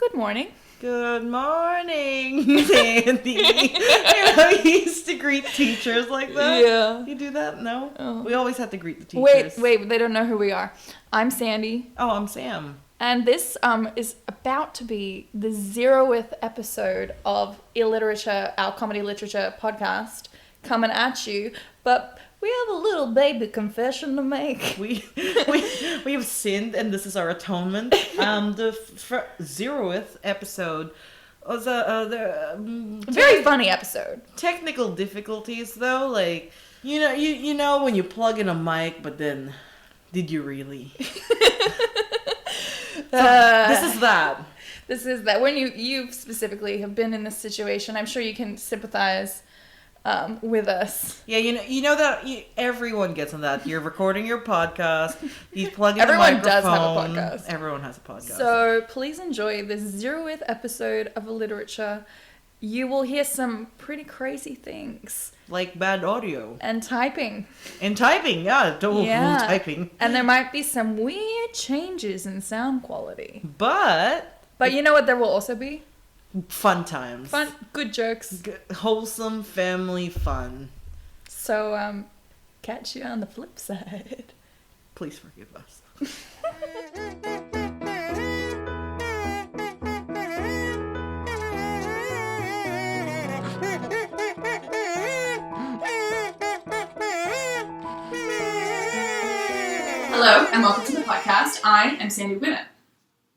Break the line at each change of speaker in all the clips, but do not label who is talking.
Good morning.
Good morning, Sandy. You used to greet teachers like that?
Yeah.
You do that? No?
Oh.
We always have to greet the teachers.
Wait, they don't know who we are. I'm Sandy.
Oh, I'm Sam.
And this is about to be the 0th episode of Illiterature, our comedy literature podcast, coming at you. But we have a little baby confession to make.
We have sinned, and this is our atonement. The 0th episode was
very funny episode.
Technical difficulties, though, like you know when you plug in a mic, but then did you really? This is that.
This is that. When you specifically have been in this situation, I'm sure you can sympathize with us.
Yeah, you know that everyone gets on that. You're recording your podcast. He's plugging the microphone.
Everyone does have a podcast.
Everyone has a podcast.
So please enjoy the 0th episode of Illiterature. You will hear some pretty crazy things.
Like bad audio.
And typing.
And typing, yeah. Typing.
And there might be some weird changes in sound quality.
But
you know what there will also be?
Fun times.
Fun, good jokes.
Wholesome family fun.
So, catch you on the flip side.
Please forgive us.
Hello, and welcome to the podcast. I am Sandy Whittem.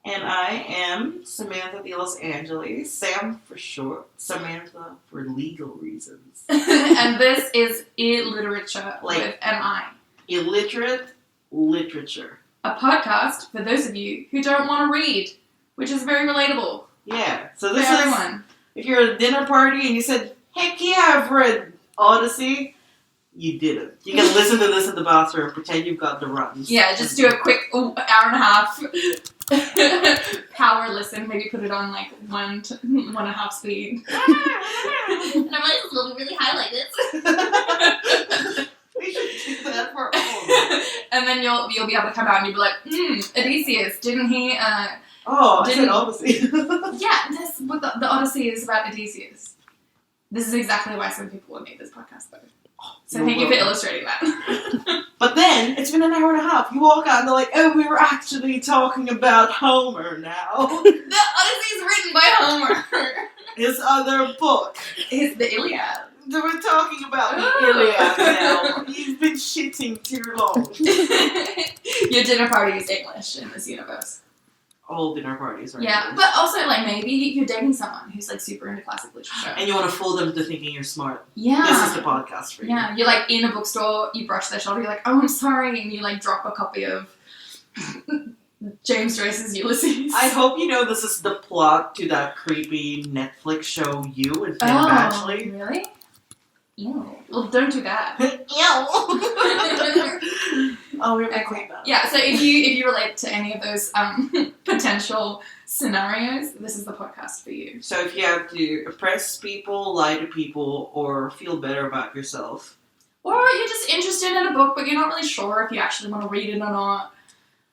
And I am Samantha De Los Angeles. Sam for short. Samantha for legal reasons.
And this is Illiterature with M.I.
Illiterate literature.
A podcast for those of you who don't want to read, which is very relatable.
Yeah. So this
for
is
everyone.
If you're at a dinner party and you said, heck yeah, I've read Odyssey, you didn't. You can listen to this in the bathroom, pretend you've got the runs.
Yeah, just do a quick hour and a half power listen. Maybe put it on like 1.5 speed. And I'm like, this will be really high like this.
We should do that for all of them.
And then you'll be able to come out and you'll be like, Odysseus, didn't he?
I said Odyssey.
Yeah, the Odyssey is about Odysseus. This is exactly why some people would make this podcast though. So thank you for illustrating that.
But then, it's been an hour and a half. You walk out and they're like, oh, we were actually talking about Homer now.
The Odyssey is written by Homer.
His other book.
Is the Iliad.
We're talking about the Iliad now. You've been shitting too long.
Your dinner party is English in this universe.
All dinner parties, right?
Yeah, but also, like, maybe you're dating someone who's, like, super into classic literature.
And you want to fool them into thinking you're smart.
Yeah.
This is the podcast for you.
Yeah, you're, like, in a bookstore, you brush their shoulder, you're like, oh, I'm sorry, and you, like, drop a copy of James Joyce's Ulysses.
I hope you know this is the plot to that creepy Netflix show, You, and Penn Badgley.
Really? Ew. Well, don't do that.
Oh, we have to clean that.
Yeah, so if you relate to any of those potential scenarios, this is the podcast for you.
So if you have to oppress people, lie to people, or feel better about yourself.
Or you're just interested in a book, but you're not really sure if you actually want to read it or not.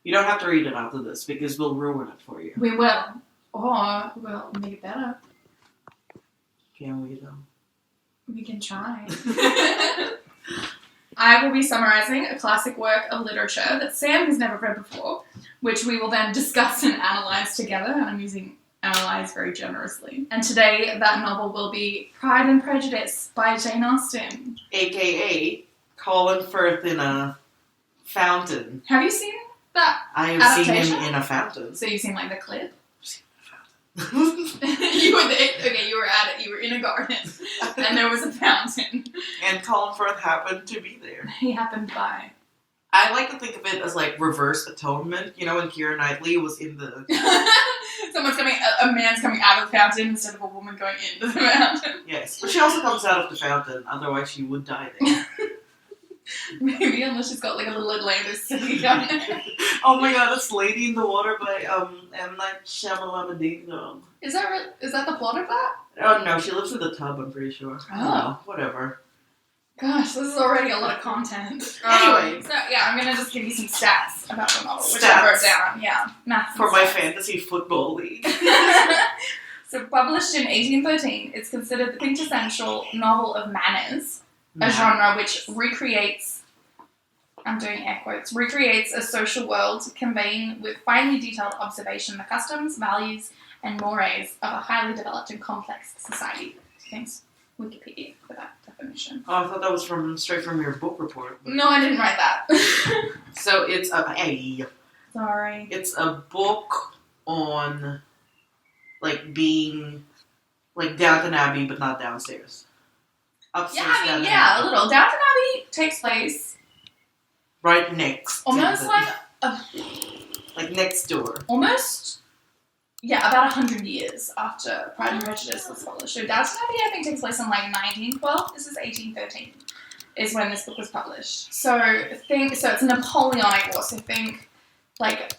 You don't have to read it after this, because we'll ruin it for you.
We will. Or we'll make it better.
Can we, though?
We can try. I will be summarizing a classic work of literature that Sam has never read before, which we will then discuss and analyze together, and I'm using analyze very generously. And today, that novel will be Pride and Prejudice by Jane Austen.
A.K.A. Colin Firth in a fountain.
Have you seen that
I have
adaptation?
seen him in a fountain.
So you've seen, like, the clip?
And
You were at it, you were in a garden, and there was a fountain.
Colin Firth happened to be there.
He happened by.
I like to think of it as like reverse atonement. You know, when Keira Knightley was in the...
A man's coming out of the fountain instead of a woman going into the fountain.
Yes, but she also comes out of the fountain, otherwise she would die there.
Maybe, unless she's got like a little Atlantis city down there.
Oh my god, it's Lady in the Water by M. Night Shyamalan Ding Dong.
Is that the plot of that?
Oh no, she lives in the tub, I'm pretty sure. I don't know, whatever.
Gosh, this is already a lot of content.
Anyway.
So, yeah, I'm going to just give you some stats about the novel, which I wrote down. Yeah, math.
For my fantasy football league.
So published in 1813, it's considered the quintessential novel of manners, a genre which recreates, I'm doing air quotes, recreates a social world, conveying with finely detailed observation the customs, values, and mores of a highly developed and complex society. Thanks, Wikipedia, for that definition.
Oh, I thought that was straight from your book report.
No, I didn't write that.
So it's
Sorry.
It's a book on, like, being, like, Downton Abbey, but not downstairs. Upstairs,
a little. Downton Abbey takes place
right next.
almost
like next door.
Almost, about 100 years after Pride and Prejudice was published. So Downton Abbey, I think, takes place in like 1912. This is 1813, is when this book was published. So it's a Napoleonic war. So think like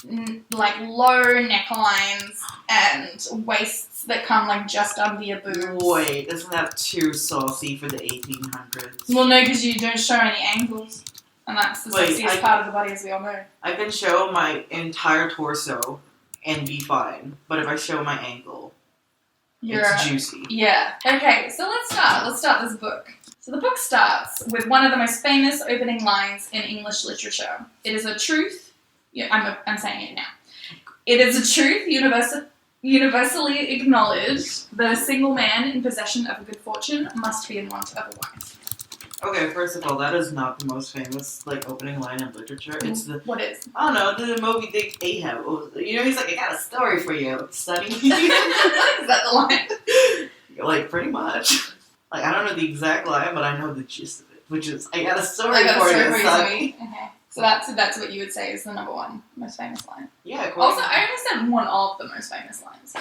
low necklines and waists that come like just under your boobs.
Wait, isn't that too saucy for the 1800s?
Well, no, because you don't show any angles. And that's the sexiest part of the body, as we all know. I
can show my entire torso and be fine. But if I show my ankle, it's juicy. Yeah.
Okay, so let's start. Let's start this book. So the book starts with one of the most famous opening lines in English literature. It is a truth. I'm saying it now. It is a truth universally acknowledged that a single man in possession of a good fortune must be in want of a wife.
Okay, first of all, that is not the most famous, opening line in literature. It's the...
What is?
I don't know, the Moby Dick Ahab. He's like, I got a story for you, Sonny. Is
that the line?
Pretty much. I don't know the exact line, but I know the gist of it, which is, I got a story for you, Sonny.
Okay. So that's what you would say is the number one most famous line.
Yeah.
Also, I only said one of the most famous lines.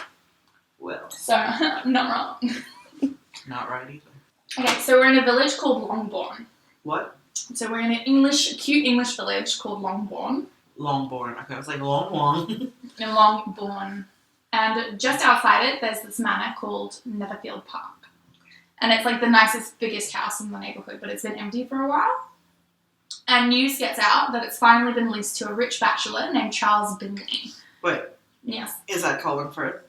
Well.
So, I'm not wrong.
Not right either.
Okay, so we're in a village called Longbourn.
What?
So we're in an cute English village called Longbourn.
Longbourn. Okay, I was like Longbourn.
In Longbourn. And just outside it, there's this manor called Netherfield Park. And it's like the nicest, biggest house in the neighbourhood, but it's been empty for a while. And news gets out that it's finally been leased to a rich bachelor named Charles Bingley.
Wait.
Yes.
Is that Colin Firth?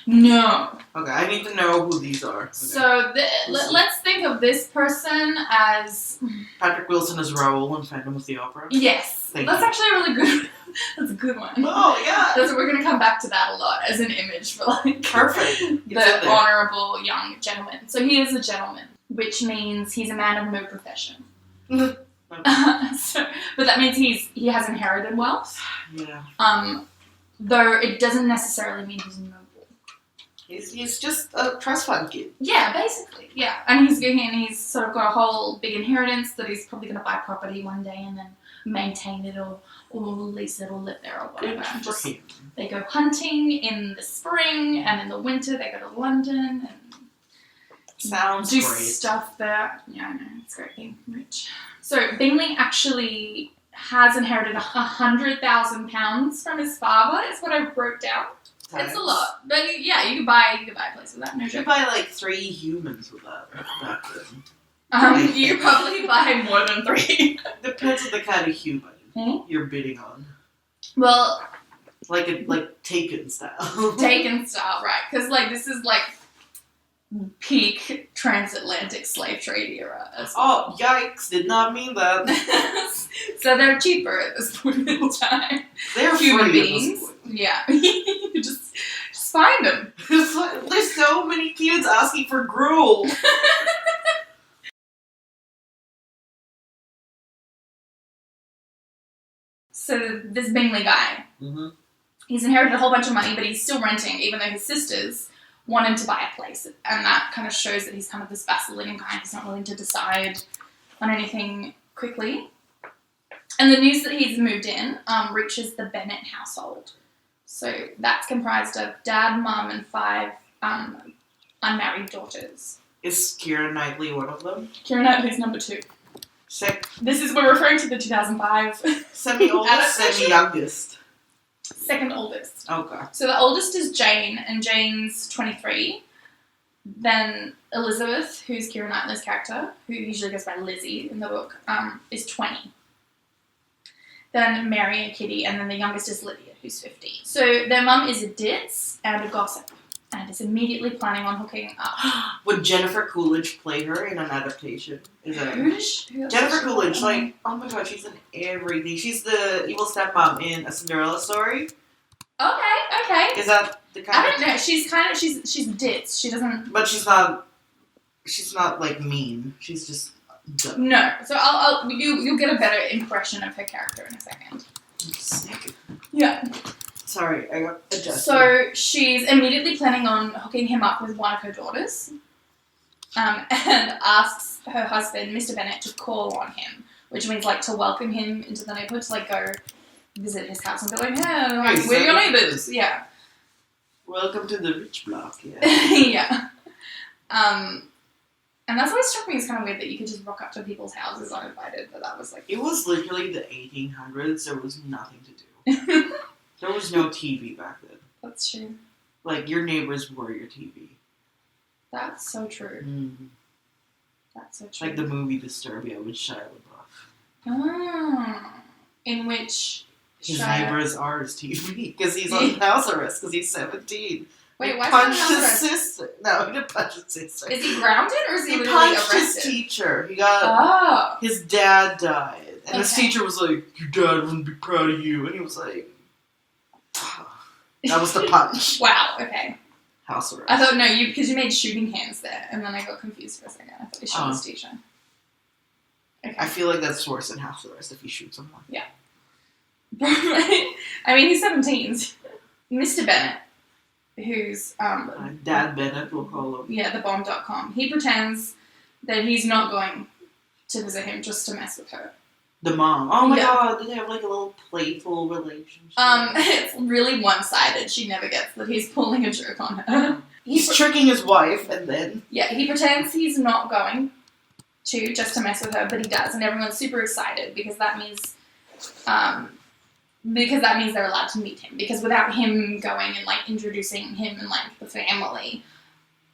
No.
Okay, I need to know who these are. Okay.
So let's think of this person as...
Patrick Wilson as Raoul in Phantom of the Opera?
Yes. That's actually a really good... That's a good one.
Oh, yeah.
We're going to come back to that a lot as an image for
Perfect.
The honourable young gentleman. So he is a gentleman, which means he's a man of no profession. But that means he has inherited wealth.
Yeah.
Though it doesn't necessarily mean he's noble.
He's just a trust fund kid.
Yeah, basically. Yeah, and he's sort of got a whole big inheritance that he's probably going to buy property one day and then maintain it or lease it or live there or whatever. They go hunting in the spring and in the winter they go to London and
sounds
do
great.
Stuff there. Yeah, I know, it's great being rich. So Bingley actually has inherited £100,000 from his father, is what I wrote down. It's a lot. But yeah, you could buy a place with that, no joke.
You could buy 3 humans with that back then.
You could probably buy more than 3.
Depends on the kind of human you're bidding on.
Well...
Like Taken style.
Taken style, right. Because this is peak transatlantic slave trade era.
Oh, yikes, did not mean that.
So they're cheaper at this point in time.
They're
human
free
beings. At this point. Yeah. just find them.
There's so many kids asking for gruel.
So this Bingley guy, he's inherited a whole bunch of money, but he's still renting, even though his sisters want him to buy a place. And that kind of shows that he's kind of this vacillating guy. He's not willing to decide on anything quickly. And the news that he's moved in reaches the Bennet household. So that's comprised of dad, mum, and 5 unmarried daughters.
Is Keira Knightley one of them?
Keira Knightley's number 2. We're referring to the 2005
semi-oldest, semi-youngest.
Second oldest.
Okay.
So the oldest is Jane, and Jane's 23. Then Elizabeth, who's Keira Knightley's character, who usually goes by Lizzie in the book, is 20. Then Mary and Kitty, and then the youngest is Lydia, who's 15. So their mum is a ditz and a gossip. and is immediately planning on hooking up.
Would Jennifer Coolidge play her in an adaptation? Is that
Who else
Jennifer
is she
Coolidge?
playing?
Like, oh my god, she's in everything. She's the evil stepmom in A Cinderella Story.
Okay.
Is that the kind?
I don't know. She's ditz. She doesn't.
But she's not. She's not like mean. She's just. Dumb.
No. So you'll get a better impression of her character in a second.
Sick.
Yeah.
Sorry, I got adjusted.
So she's immediately planning on hooking him up with one of her daughters, and asks her husband, Mr. Bennet, to call on him, which means like to welcome him into the neighborhood, to like go visit his house and be like, hey, like, we're your neighbors. Yeah.
Welcome to the rich block. Yeah.
Yeah. And that's always struck me as kind of weird that you could just rock up to people's houses uninvited, but that was like...
It was literally the 1800s. There was nothing to do. There was no TV back then.
That's true.
Like, your neighbors were your TV.
That's so true.
Mm.
That's so true.
Like the movie Disturbia with Shia LaBeouf.
Oh. In which...
His neighbors are his TV. Because he's on house arrest because he's 17.
Wait,
he
why
punched
is he on
his
house arrest?
sister. No, he didn't punch his sister.
Is he grounded or is he literally
punched
arrested?
his teacher. He got... His dad died. And his
Okay.
teacher was like, your dad wouldn't be proud of you. And he was like... That was the punch.
Wow, okay.
House arrest.
I thought, no, because you made shooting hands there, and then I got confused for a second. I thought he shot his teacher. Okay.
I feel like that's worse than house arrest if you shoot someone.
Yeah. I mean, he's 17. Mr. Bennet, who's...
Dad Bennett, we'll call him.
Yeah, thebomb.com. He pretends that he's not going to visit him just to mess with her.
The mom. Oh my
Yeah.
god, did they have like a little playful relationship?
It's really one-sided. She never gets that he's pulling a joke on her.
He's tricking his wife, and then...
Yeah, he pretends he's not going to, just to mess with her, but he does, and everyone's super excited because that means they're allowed to meet him. Because without him going and like introducing him and like the family,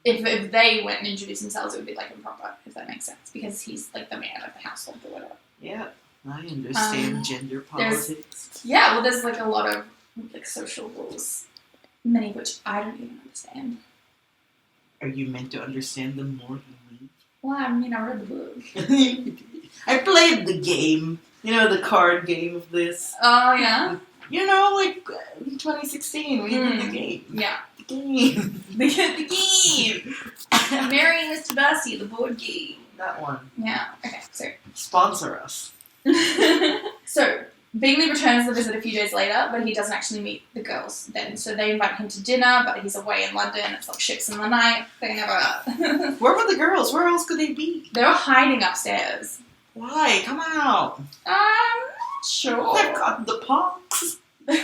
if they went and introduced themselves, it would be like improper, if that makes sense. Because he's like the man of the household or whatever.
Yeah, I understand gender politics.
Yeah, well, there's like a lot of like social rules, many of which I don't even understand.
Are you meant to understand them more than me?
Well, I mean, I read the book.
I played the game. You know, the card game of this.
Oh, yeah?
You know, like in 2016 we did the game.
Yeah.
The game.
The game! Mary and Mr. Darcy, the board game.
That one.
Yeah, okay, so...
Sponsor us.
So, Bingley returns the visit a few days later, but he doesn't actually meet the girls then. So they invite him to dinner, but he's away in London. It's like ships in the night. They never...
Where were the girls? Where else could they be?
They were hiding upstairs.
Why? Come out.
Not sure.
They've got the pox. I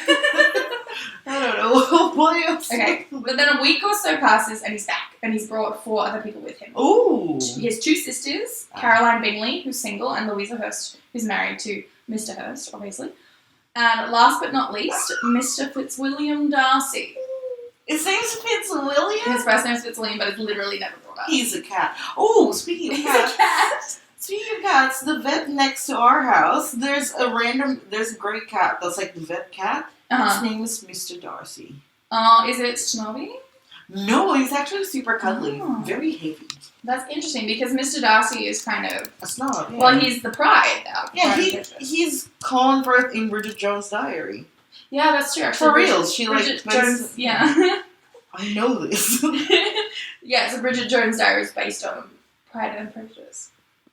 don't know. Why else?
Okay, but then a week or so passes and he's back. And he's brought 4 other people with him.
Ooh.
He has 2 sisters, Caroline Bingley, who's single, and Louisa Hurst, who's married to Mr. Hurst, obviously. And last but not least, Mr. Fitzwilliam Darcy.
His name's Fitzwilliam?
His first name's Fitzwilliam, but it's literally never brought up.
He's a cat. Oh, speaking of cats.
He's a cat.
Speaking of cats, the vet next to our house, there's a great cat that's like the vet cat. His name is Mr. Darcy.
Is it Snobby?
No, he's actually super cuddly.
Oh.
Very heavy.
That's interesting because Mr. Darcy is kind of...
A snob, yeah.
Well, he's the pride now.
Yeah, he's Colin Firth in Bridget Jones' Diary.
Yeah, that's true. Actually,
For real, she
Bridget
like...
Jones, yeah.
I know this.
Yeah, so Bridget Jones' Diary is based on Pride and Prejudice.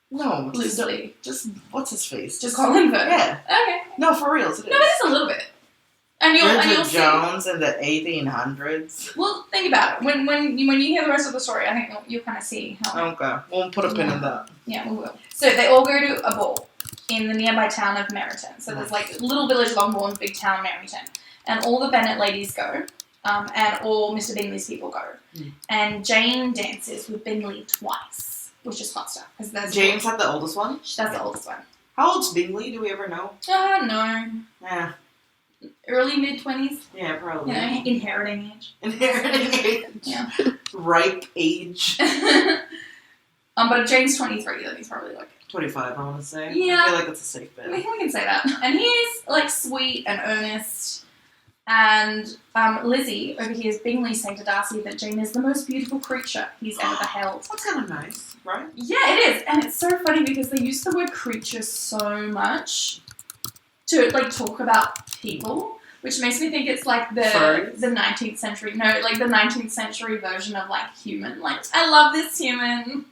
No,
Loosely.
just what's his face?
Just Colin Firth.
Yeah.
Okay.
No, for real, it is.
No, but just a little bit. And you'll
Bridget
see.
Jones in the 1800s.
Well, think about it. When you hear the rest of the story, I think you'll kind of see how.
Okay, we'll put a pin in that.
Yeah, we will. So they all go to a ball in the nearby town of Meryton. So there's like little village Longbourn, big town Meryton, and all the Bennet ladies go, and all Mr. Bingley's people go, and Jane dances with Bingley twice, which is hot stuff because
James had the oldest one.
That's the oldest one.
How old's Bingley? Do we ever know?
No.
Yeah.
Early mid-20s.
Yeah, probably.
You know, inheriting age.
Inheriting age.
Yeah.
Ripe age.
But Jane's 23, then he's probably like
25, I want to say.
Yeah.
I feel like that's a safe bet.
we can say that. And he's like sweet and earnest. And Lizzie overhears Bingley say to Darcy that Jane is the most beautiful creature he's ever beheld.
That's kind of nice, right?
Yeah, it is. And it's so funny because they use the word creature so much to, like, talk about people, which makes me think it's like the 19th century, no, like the 19th century version of, like, human. Like, I love this human.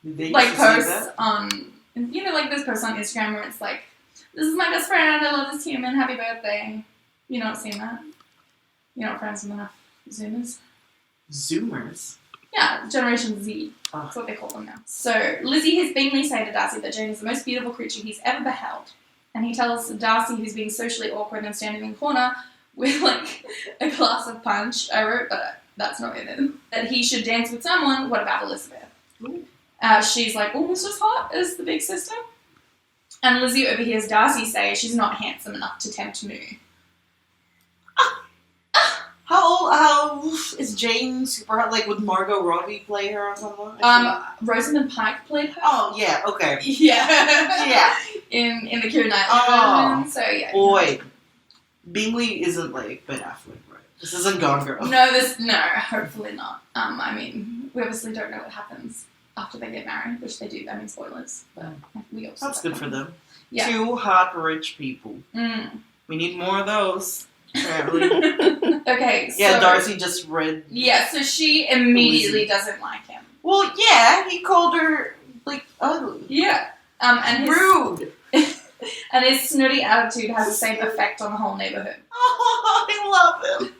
They
Like,
used to say
posts
that?
on, you know, like those posts on Instagram where it's like, this is my best friend, I love this human, happy birthday. You not seen that? You're not friends with enough Zoomers?
Zoomers?
Yeah, Generation Z.
Oh.
That's what they call them now. So, Lizzie hears Bingley say to Darcy that Jane is the most beautiful creature he's ever beheld. And he tells Darcy, who's being socially awkward and standing in the corner with, like, a glass of punch, I wrote, but that's not in it, that he should dance with someone. What about Elizabeth? She's like, almost as hot as the big sister. And Lizzie overhears Darcy say she's not handsome enough to tempt Moo.
How is Jane super hot? Like, would Margot Robbie play her or something?
Rosamund Pike played her.
Oh, yeah, okay.
Yeah.
Yeah.
In the Keira Knightley version, so yeah.
Boy, Bingley isn't like Ben Affleck, right? This isn't Gone Girl.
No, hopefully not. I mean, we obviously don't know what happens after they get married, which they do. I mean, spoilers, but we also.
That's good for them.
Yeah.
2 hot rich people. We need more of those. Apparently.
Okay, so...
Yeah, Darcy just read...
Yeah, so she immediately doesn't like him.
Well, yeah, he called her, like, ugly.
Yeah. And his...
Rude.
And his snooty attitude has the same effect on the whole neighborhood.
Oh, I love him.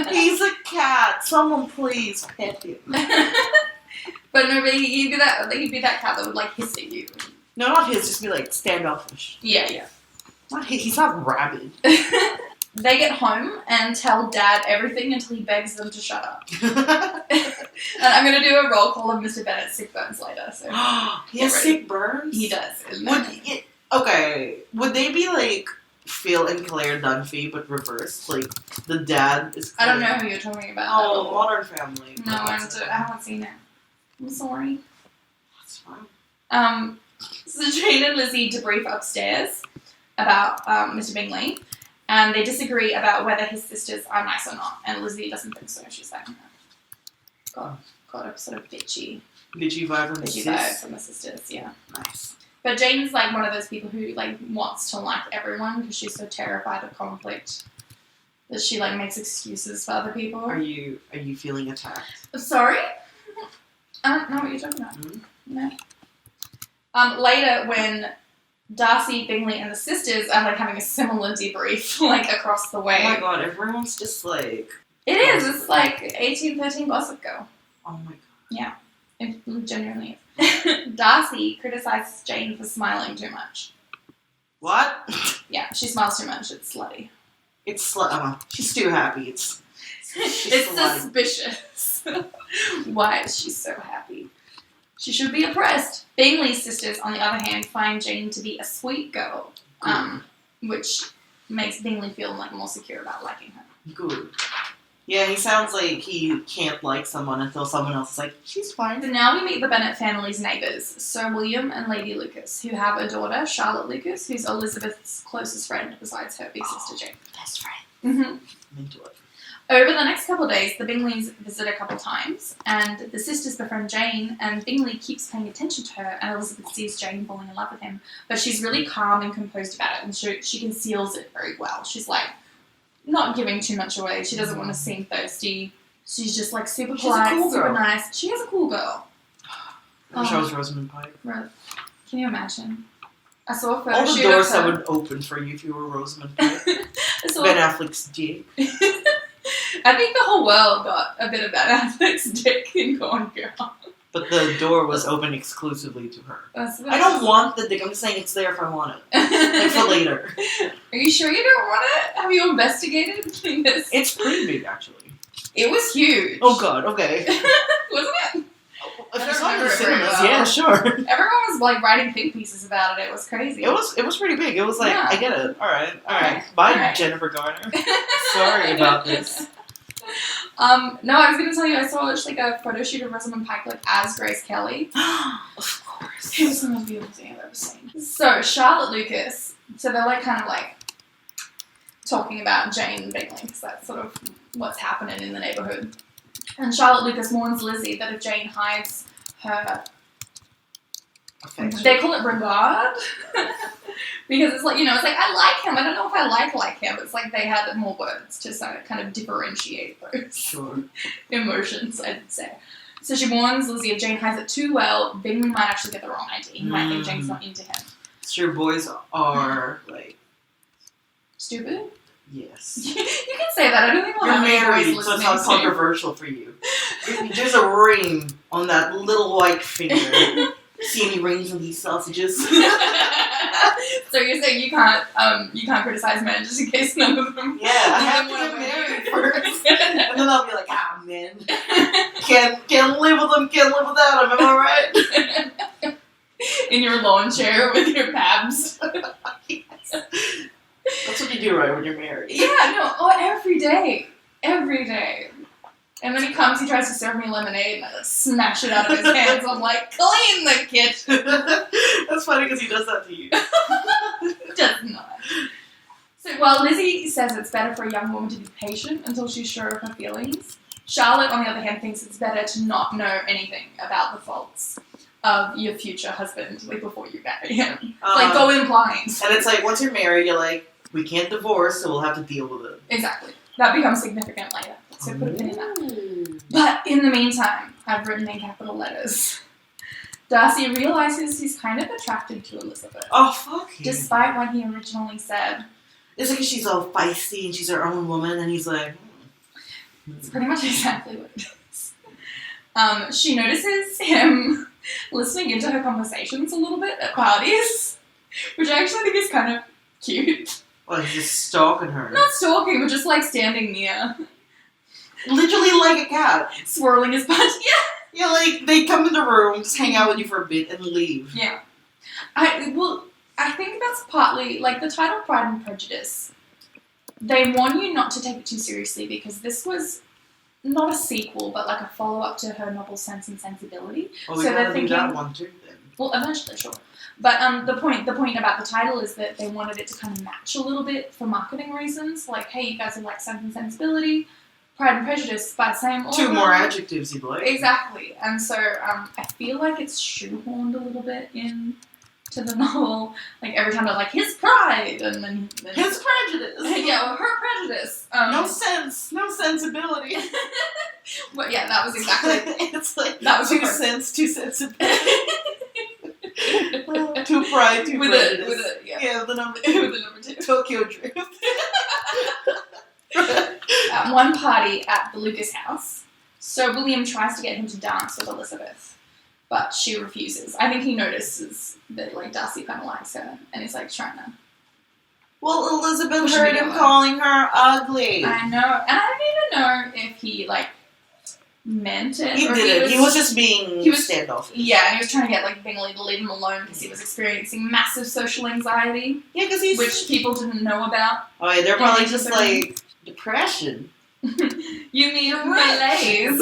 He's a cat. Someone please pet him.
But no, but he'd be that cat that would, like, hiss at you.
No, not his, just be, like, standoffish.
Yeah.
Not his, he's not rabid.
They get home and tell Dad everything until he begs them to shut up. And I'm going to do a roll call of Mr. Bennett's sick burns later. So
he has sick burns?
He does.
Would they be like Phil and Claire Dunphy but reversed? Like the dad is Claire.
I don't know who you're talking about.
Oh, Modern Family.
No, I haven't seen it. I'm sorry.
That's fine.
So Jane and Lizzie debrief upstairs about Mr. Bingley. And they disagree about whether his sisters are nice or not. And Lizzie doesn't think so. She's like, no. Got a sort of bitchy
vibe
from the sisters, yeah.
Nice.
But Jane's like one of those people who like wants to like everyone because she's so terrified of conflict that she like makes excuses for other people.
Are you feeling attacked?
Sorry? I don't know what you're talking about.
Mm-hmm.
No. Later when Darcy, Bingley, and the sisters are like having a similar debrief, like across the way.
Oh my god, everyone's just like...
It is, it's like 1813 Gossip Girl.
Oh my god.
Yeah, it genuinely is. Darcy criticizes Jane for smiling too much.
What?
Yeah, she smiles too much, it's slutty.
It's she's too happy, it's
suspicious. Why is she so happy? She should be oppressed. Bingley's sisters, on the other hand, find Jane to be a sweet girl, which makes Bingley feel like more secure about liking her.
Good. Yeah, he sounds like he can't like someone until someone else is like, she's fine.
So now we meet the Bennet family's neighbours, Sir William and Lady Lucas, who have a daughter, Charlotte Lucas, who's Elizabeth's closest friend besides her big sister Jane.
Best friend.
Mm-hmm.
I'm into it.
Over the next couple of days, the Bingleys visit a couple times, and the sisters befriend Jane, and Bingley keeps paying attention to her, and Elizabeth sees Jane falling in love with him. But she's really calm and composed about it, and she conceals it very well. She's like, not giving too much away. She doesn't want to seem thirsty. She's just like super polite,
cool
super
girl.
Nice. She is a cool girl.
I wish I was Rosamund Pike.
Can you imagine? I saw a photo
all the
shoot
doors
of
that
her.
would open for you if you were Rosamund Pike.
Ben
Affleck's dick.
I think the whole world got a bit of Ben Affleck's dick in Gone Girl.
But the door was open exclusively to her.
I
don't want the dick. I'm just saying it's there if I want it. Like for later.
Are you sure you don't want it? Have you investigated this?
It's pretty big, actually.
It was huge.
Oh god, okay.
Wasn't it?
If
I
you
don't
saw it in
remember
the
it very
cinemas,
well.
yeah, sure.
Everyone was like writing think pieces about it. It was crazy.
It was pretty big. It was like,
Yeah.
I get it. Alright.
Alright.
Bye,
Alright.
Jennifer Garner. Sorry about this.
No, I was going to tell you, I saw like a photo shoot of Rosamund Pike like as Grace Kelly.
Of course.
It was the most beautiful thing I've ever seen. So Charlotte Lucas, so they're like kind of like talking about Jane Bingley, because that's sort of what's happening in the neighbourhood. And Charlotte Lucas warns Lizzie that if Jane hides her,
affection.
they call it regard, because it's like, you know, it's like, I like him, I don't know if I like him. It's like they had more words to sort of kind of differentiate those emotions, I'd say. So she warns Lizzie if Jane hides it too well, Bingley might actually get the wrong idea. He might think Jane's not into him.
Sure, boys are, like...
Stupid?
Yes.
You can say that. I don't think we'll
You're
have any
married,
boys
so it's
listening
not controversial for you. There's a ring on that little white finger. See any rings on these sausages?
So you're saying you can't criticize men just in case none of them.
Yeah, I have to get married first, and then I'll be like, men can't live with them, can't live without them. Am I right?
In your lawn chair with your pabs.
Yes. That's what you do, right, when you're married.
Yeah, no, every day. And then he comes, he tries to serve me lemonade, and I like smash it out of his hands. I'm like, clean the kitchen.
That's funny because he does that to you.
Does not. So while Lizzie says it's better for a young woman to be patient until she's sure of her feelings, Charlotte, on the other hand, thinks it's better to not know anything about the faults of your future husband before you marry him. Like, go in blind.
And it's like, once you're married, you're like, we can't divorce, so we'll have to deal with it.
Exactly. That becomes significant later. So put a pin in that. But in the meantime, I've written in capital letters, Darcy realizes he's kind of attracted to Elizabeth.
Oh, fuck him.
Despite what he originally said.
It's like she's all feisty and she's her own woman, and he's like...
It's pretty much exactly what it is. She notices him listening into her conversations a little bit at parties, which I actually think is kind of cute.
Well, he's just stalking her.
Not stalking, but just like standing near.
Literally like a cat.
Swirling his butt. Yeah.
Yeah, like, they come in the room, just hang out with you for a bit, and leave.
Yeah. I think that's partly, like, the title Pride and Prejudice, they warn you not to take it too seriously because this was not a sequel, but like a follow-up to her novel Sense and Sensibility.
Oh, we gotta do that one too, then.
Well, eventually, sure. But the point about the title is that they wanted it to kind of match a little bit for marketing reasons. Like, hey, you guys are like Sense and Sensibility, Pride and Prejudice by the same author. 2
more adjectives you'd like.
Exactly. And so I feel like it's shoehorned a little bit in to the novel. Like, every time they're like, his pride, and then
his prejudice.
Yeah, well, her prejudice.
No sense, no sensibility.
But yeah, that was exactly.
It's like
that was
2 cents, 2 sensibility. 2 pride, 2 prejudice. Yeah, the number 2.
With the number 2.
Tokyo Drift.
At one party at the Lucas house, Sir William tries to get him to dance with Elizabeth, but she refuses. I think he notices that, like, Darcy kind of likes her, and he's like trying to.
Well, Elizabeth heard him calling her ugly.
I know, and I don't even know if he like meant it.
He didn't. He was just being standoffish.
Yeah, and he was trying to get like Bingley to leave him alone because he was experiencing massive social anxiety.
Yeah, because
which people didn't know about.
Oh yeah, they're probably just like depression.
You mean malaise?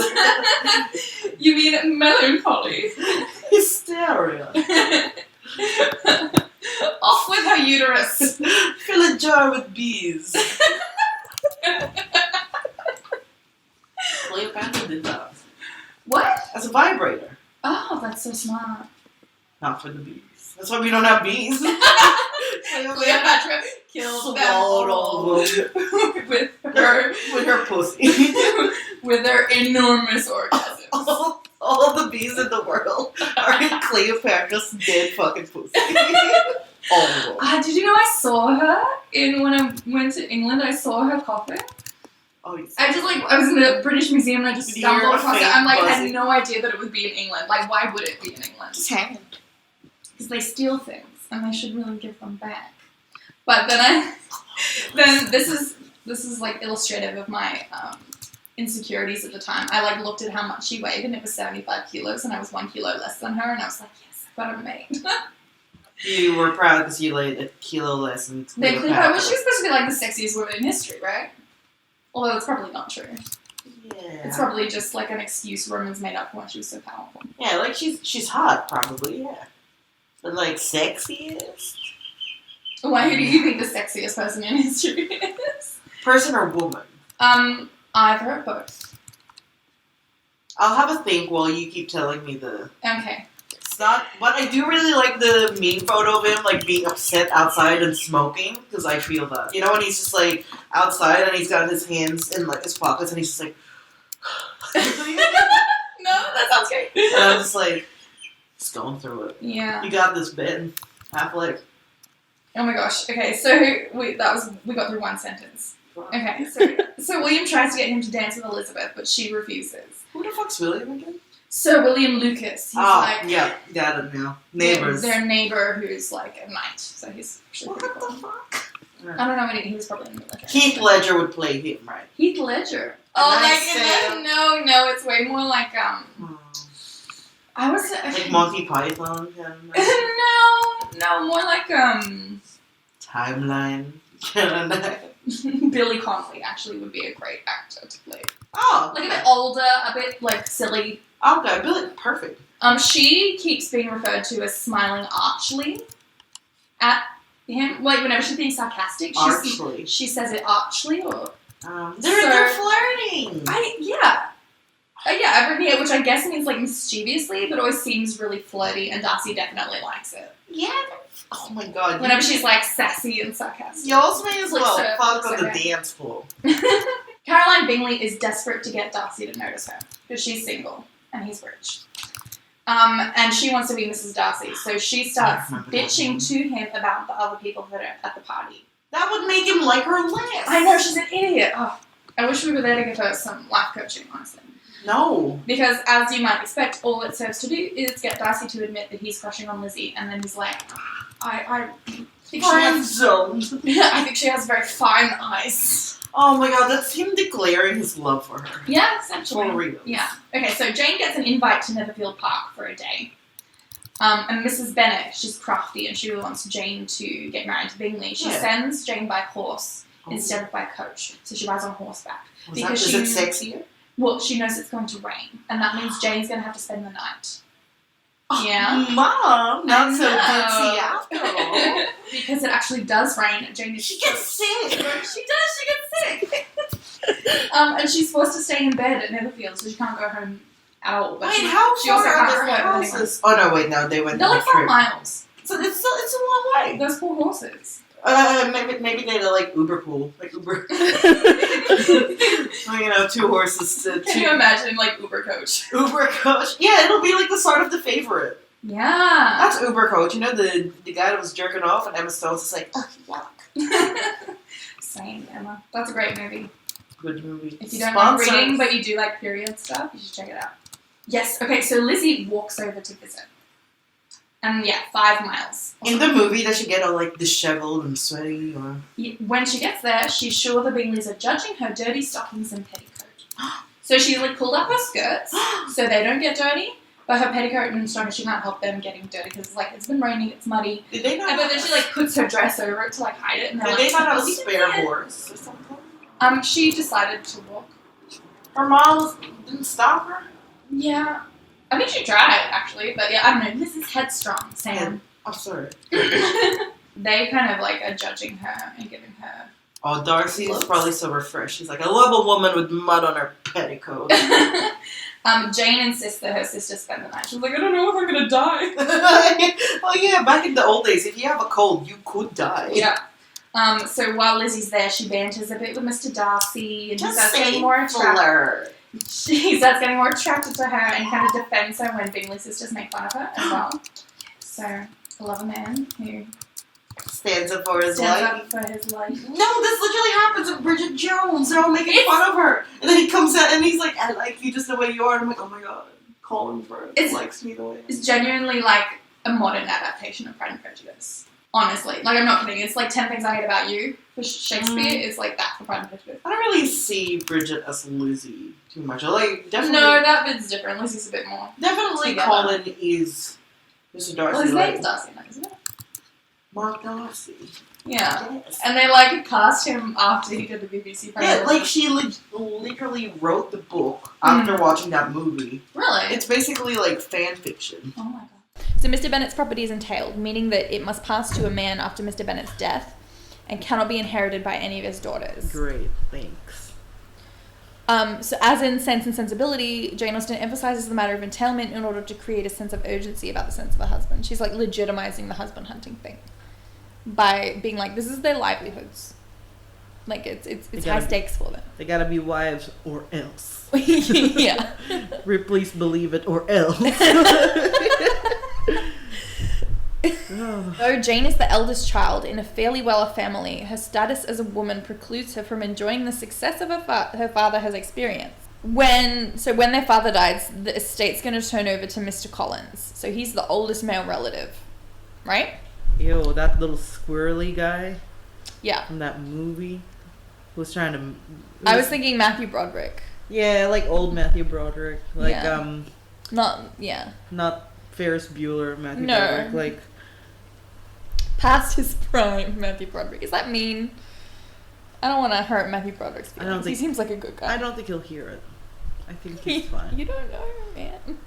You mean melancholy?
Hysteria.
Off with her uterus.
Fill a jar with bees. Cleopatra did that.
What?
As a vibrator.
Oh, that's so smart.
Not for the bees. That's why we don't have bees.
Cleopatra killed
all of them
with her
pussy.
With her enormous orgasms.
All the bees in the world are in Cleopatra's dead fucking pussy. All of them.
Did you know I saw her when I went to England? I saw her coffin.
Oh, yes.
I was in the British Museum and I just stumbled across it. I'm like, I had no idea that it would be in England. Like, why would it be in England?
Just hanging.
Because they steal things and they should really give them back. But then this is like illustrative of my insecurities at the time. I like looked at how much she weighed and it was 75 kilos and I was 1 kilo less than her and I was like, yes, I got her made.
You were proud because you laid a kilo less than Cleopatra.
Well, she was supposed to be like the sexiest woman in history, right? Although it's probably not true.
Yeah.
It's probably just like an excuse Romans made up for when she was so powerful.
Yeah, like she's hot, probably, yeah. But like sexiest?
Who do you think the sexiest person in history is?
Person or woman?
Either or both.
I'll have a think while you keep telling me the...
Okay.
It's not... But I do really like the meme photo of him, like, being upset outside and smoking, because I feel that. You know, when he's just, like, outside and he's got his hands in, like, his pockets and he's just like...
No, that sounds great.
And I'm just like, just going through it.
Yeah.
You got this, Ben. Affleck.
Oh my gosh. Okay, so we got through one sentence. Okay, so William tries to get him to dance with Elizabeth, but she refuses.
Who the fuck's William again?
Sir William Lucas. He's
yeah, got it now. Neighbors.
Their neighbor who's like a knight, so he's actually pretty cool.
What the fuck?
I don't know what he was probably in the military.
Keith Ledger would play him, right?
Heath Ledger. No, it's way more like I was
like Monty Python.
No, more like
Timeline.
Billy Connolly actually would be a great actor to play.
Oh,
like a bit older, a bit like silly.
Okay, Billy, perfect.
She keeps being referred to as smiling archly at him. Like whenever she's being sarcastic, she says it archly or.
They're flirting.
I've written here, which I guess means like mischievously, but always seems really flirty, and Darcy definitely likes it.
Yeah. Oh my god.
Whenever she's like sassy and sarcastic.
You also may as well fuck on the
okay.
dance floor.
Caroline Bingley is desperate to get Darcy to notice her because she's single and he's rich. And she wants to be Mrs. Darcy, so she starts bitching to him about the other people that are at the party.
That would make him like her less.
I know, she's an idiot. Oh, I wish we were there to give her some life coaching, honestly.
No.
Because, as you might expect, all it serves to do is get Darcy to admit that he's crushing on Lizzie, and then he's like, I think I think she has very fine eyes.
Oh my god, that's him declaring his love for her.
Yeah, essentially.
For real.
Yeah. Okay, so Jane gets an invite to Netherfield Park for a day. And Mrs. Bennet, she's crafty, and she wants Jane to get married to Bingley. She sends Jane by horse instead of by coach, so she rides on horseback.
Is it sexier?
Well, she knows it's going to rain, and that means Jane's going to have to spend the night. Yeah.
Mom, not so ditzy after all.
Because it actually does rain, and Jane
She gets sick.
She gets sick. And she's forced to stay in bed at Netherfield, so she can't go home at all. But
wait, how far are their houses? Oh no, wait, no, they went.
They're like 5 miles.
So it's a long way.
Those poor horses.
Maybe they're like Uber pool, like Uber. 2 horses to.
Can you imagine like Uber coach?
Uber coach, yeah, it'll be like the start of The Favourite.
Yeah.
That's Uber coach. You know the guy that was jerking off, and Emma Stone's just like, oh yuck.
Same, Emma. That's a great movie.
Good movie.
If you don't like reading, but you do like period stuff, you should check it out. Yes. Okay. So Lizzie walks over to visit. And 5 miles.
In the movie, does she get all like disheveled and sweaty? Or?
When she gets there, she's sure the Bingleys are judging her dirty stockings and petticoat. So she's like pulled up her skirts so they don't get dirty, but her petticoat and stockings, she can't help them getting dirty because it's been raining, it's muddy.
Did they not?
But then she like puts her dress over it to like hide it. And
did they not have a spare horse or something?
She decided to walk.
Her mom didn't stop her.
Yeah. I think she tried, actually, but I don't know. This is headstrong, Sam.
I'm sorry.
They kind of, are judging her and giving her...
Oh, Darcy is probably so refreshed. She's like, I love a woman with mud on her petticoat.
Jane insists that her sister spend the night. She's like, I don't know if I'm going to die.
Oh, yeah, back in the old days, if you have a cold, you could die.
Yeah. So while Lizzie's there, she banters a bit with Mr. Darcy, and he starts getting more attracted. She starts getting more attracted to her and kind of defends her when Bingley's sisters make fun of her as well. So, I love a man who
stands up for his life.
No, this
literally happens with Bridget Jones. They're all making fun of her. And then he comes out and he's like, I like you just the way you are. And I'm like, oh my god, Colin Firth likes me the way I am.
It's genuinely a modern adaptation of Pride and Prejudice. Honestly. I'm not kidding. It's 10 Things I Hate About You for Shakespeare. It's like that for Pride and Prejudice.
I don't really see Bridget as Lizzie too much. Definitely.
No, that bit's different. Lizzie's a bit more.
Definitely
together.
Colin is Mr. Darcy.
Well, his name's Darcy now, isn't it?
Mark Darcy.
Yeah.
Yes.
And they cast him after he did the BBC program.
Yeah, she literally wrote the book after watching that movie.
Really?
It's basically fan fiction.
Oh my god.
So Mr. Bennet's property is entailed, meaning that it must pass to a man after Mr. Bennet's death and cannot be inherited by any of his daughters.
Great, thanks.
So as in Sense and Sensibility, Jane Austen emphasizes the matter of entailment in order to create a sense of urgency about the sense of a husband. She's like legitimizing the husband hunting thing by being like, this is their livelihoods. Like it's high stakes for them.
They gotta be wives or else.
Yeah.
Ripley's Believe It or else.
Though Jane is the eldest child in a fairly well-off family, her status as a woman precludes her from enjoying the success of her father has experienced. When their father dies, the estate's going to turn over to Mr. Collins. So he's the oldest male relative, right?
Ew, that little squirrely guy.
Yeah.
From that movie was trying to.
I was thinking Matthew Broderick.
Yeah, like old Matthew Broderick, like
Not
Ferris Bueller, Matthew
No.
Broderick, like
past his prime, Matthew Broderick. Is that mean? I don't want to hurt Matthew Broderick's feelings. He seems like a good guy.
I don't think he'll hear it. I think he's fine.
You don't know, man.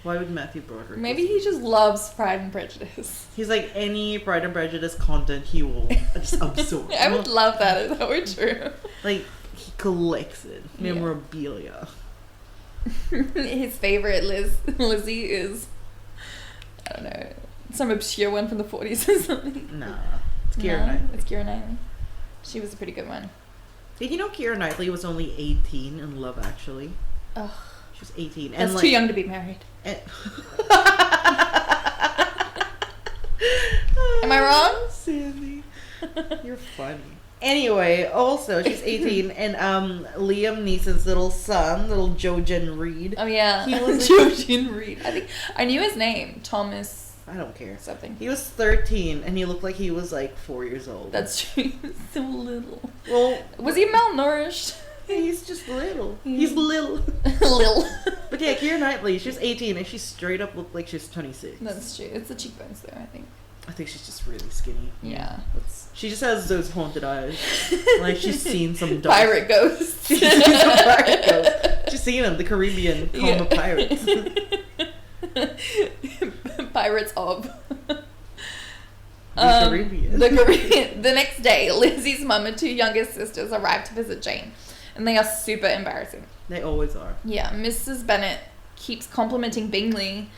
Why would Matthew Broderick?
Maybe he just loves Pride and Prejudice.
He's like any Pride and Prejudice content he will just absorb.
I would love that if that were true.
Like he collects it, memorabilia.
His favorite Lizzie is, I don't know, some obscure one from the 40s or something.
Nah, it's Keira Knightley.
It's Keira Knightley. She was a pretty good one.
Did you know Keira Knightley was only 18 in Love Actually?
Ugh.
She was 18.
That's too young to be married.
Am
I wrong?
Sandy, you're funny. Anyway, also she's 18, and Liam Neeson's little son, little Jojen Reed.
Oh yeah,
he was
Jojen Reed. I think I knew his name, Thomas.
I don't care.
Something.
He was 13, and he looked like he was like 4 years old.
That's true. He was so little.
Well,
was he malnourished?
He's just little. He's little.
Lil.
But yeah, Keira Knightley, she's 18, and she straight up looked like she's 26.
That's true. It's the cheekbones, though. I think
she's just really skinny.
Yeah.
She just has those haunted eyes. Like she's seen some dark
pirate ghosts.
She's seen some pirate ghosts. She's seen them, the Caribbean coma pirates.
Pirates of
the Caribbean.
The Caribbean. The next day, Lizzie's mum and two youngest sisters arrive to visit Jane, and they are super embarrassing.
They always are.
Yeah, Mrs. Bennet keeps complimenting Bingley,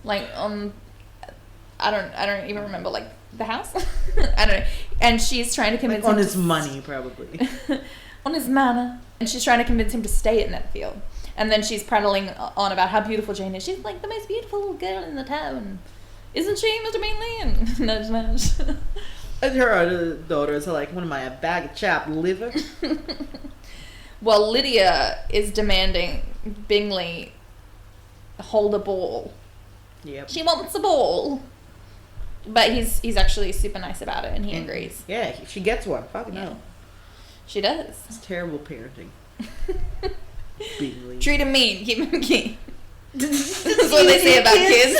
like I don't even remember, like the house. I don't know, and she's trying to convince
him
on
his money, probably
on his manor, and she's trying to convince him to stay at Netfield. And then she's prattling on about how beautiful Jane is. She's like the most beautiful little girl in the town. Isn't she, Mr. Bingley? And nudge, nudge.
And her other daughters are like, what am I, a bag of chopped liver?
Well, Lydia is demanding Bingley hold a ball.
Yep.
She wants a ball. But he's actually super nice about it, and he agrees.
Yeah, she gets one. Fucking hell.
She does.
It's terrible parenting. Bingley.
Treat him mean, keep him keen. That's what they say about kids.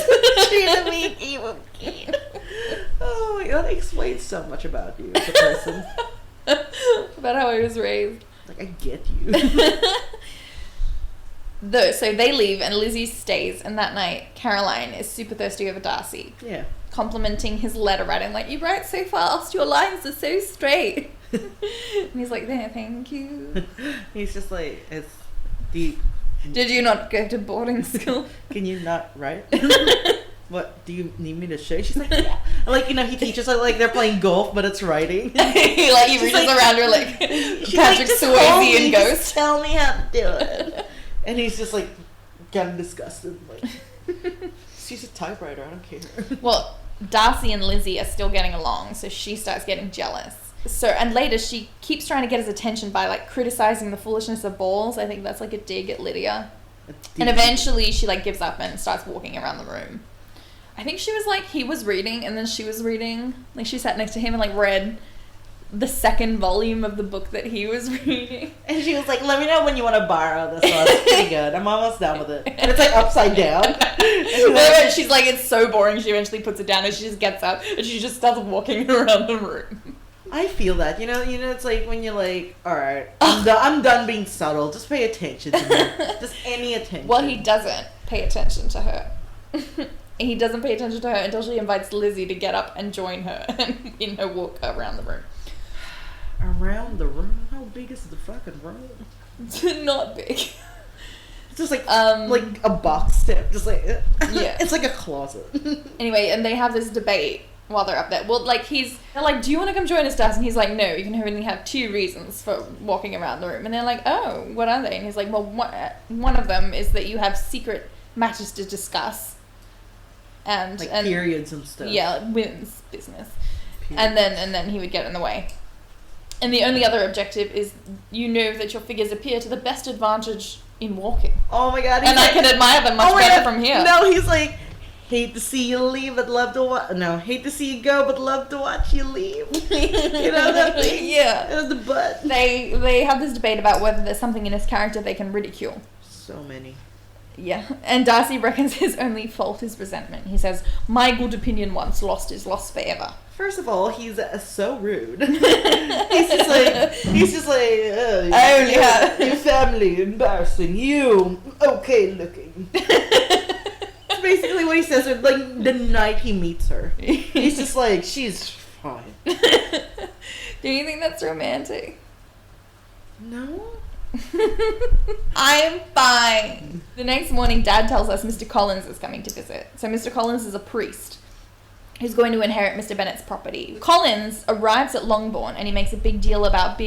Treat him mean, keep him keen. Oh my god, that explains so much about you as a person.
About how I was raised.
Like, I get you.
So they leave, and Lizzie stays, and that night, Caroline is super thirsty over Darcy.
Yeah.
Complimenting his letter writing, like, you write so fast, your lines are so straight. And he's like, there, thank you.
He's just like, it's deep.
Did you not go to boarding school?
Can you not write? What, do you need me to show you? She's like, yeah. Like, you know, he teaches her, like, they're playing golf, but it's writing.
Like, he reaches around her, like, Patrick Swayze and Ghost.
Just tell me how to do it. And he's just, like, getting disgusted. Like, she's a typewriter, I don't care.
Well, Darcy and Lizzie are still getting along, so she starts getting jealous. So, and later she keeps trying to get his attention by, like, criticizing the foolishness of balls. I think that's, like, a dig at Lydia. And eventually she, like, gives up and starts walking around the room. I think she was, like, he was reading and then she was reading. Like, she sat next to him and, like, read the second volume of the book that he was reading.
And she was like, let me know when you want to borrow this one. It's pretty good. I'm almost done with it. And it's, like, upside down.
And she's like, it's so boring. She eventually puts it down and she just gets up and she just starts walking around the room.
I feel that, you know, it's like when you're like, all right, I'm done being subtle. Just pay attention to me. Just any attention.
Well, he doesn't pay attention to her. he doesn't pay attention to her until she invites Lizzie to get up and join her in her walk around the room.
Around the room? How big is the fucking room?
It's not big.
It's just like a box step, just like
yeah.
It's like a closet.
Anyway, and they have this debate while they're up there. Well, like they're like, do you want to come join us, Darcy? And he's like, no, you can only have 2 reasons for walking around the room. And they're like, oh, what are they? And he's like, well, one of them is that you have secret matters to discuss. And
periods and stuff.
Yeah, women's business. Periods. And then he would get in the way. And the only other objective is you know that your figures appear to the best advantage in walking.
Oh my god.
And I can admire them much better from here.
No, he's like, hate to see you leave, but love to watch. No, hate to see you go, but love to watch you leave. You know that thing?
Yeah.
It was the butt.
They have this debate about whether there's something in his character they can ridicule.
So many.
Yeah. And Darcy reckons his only fault is resentment. He says, my good opinion once lost is lost forever.
First of all, he's so rude. he's just like, oh, your family, embarrassing. You, okay looking. That's basically what he says, like, the night he meets her. He's just like, she's fine.
Do you think that's romantic?
No.
I'm fine. The next morning, Dad tells us Mr. Collins is coming to visit. So Mr. Collins is a priest who's going to inherit Mr. Bennet's property. Collins arrives at Longbourn and he makes a big deal about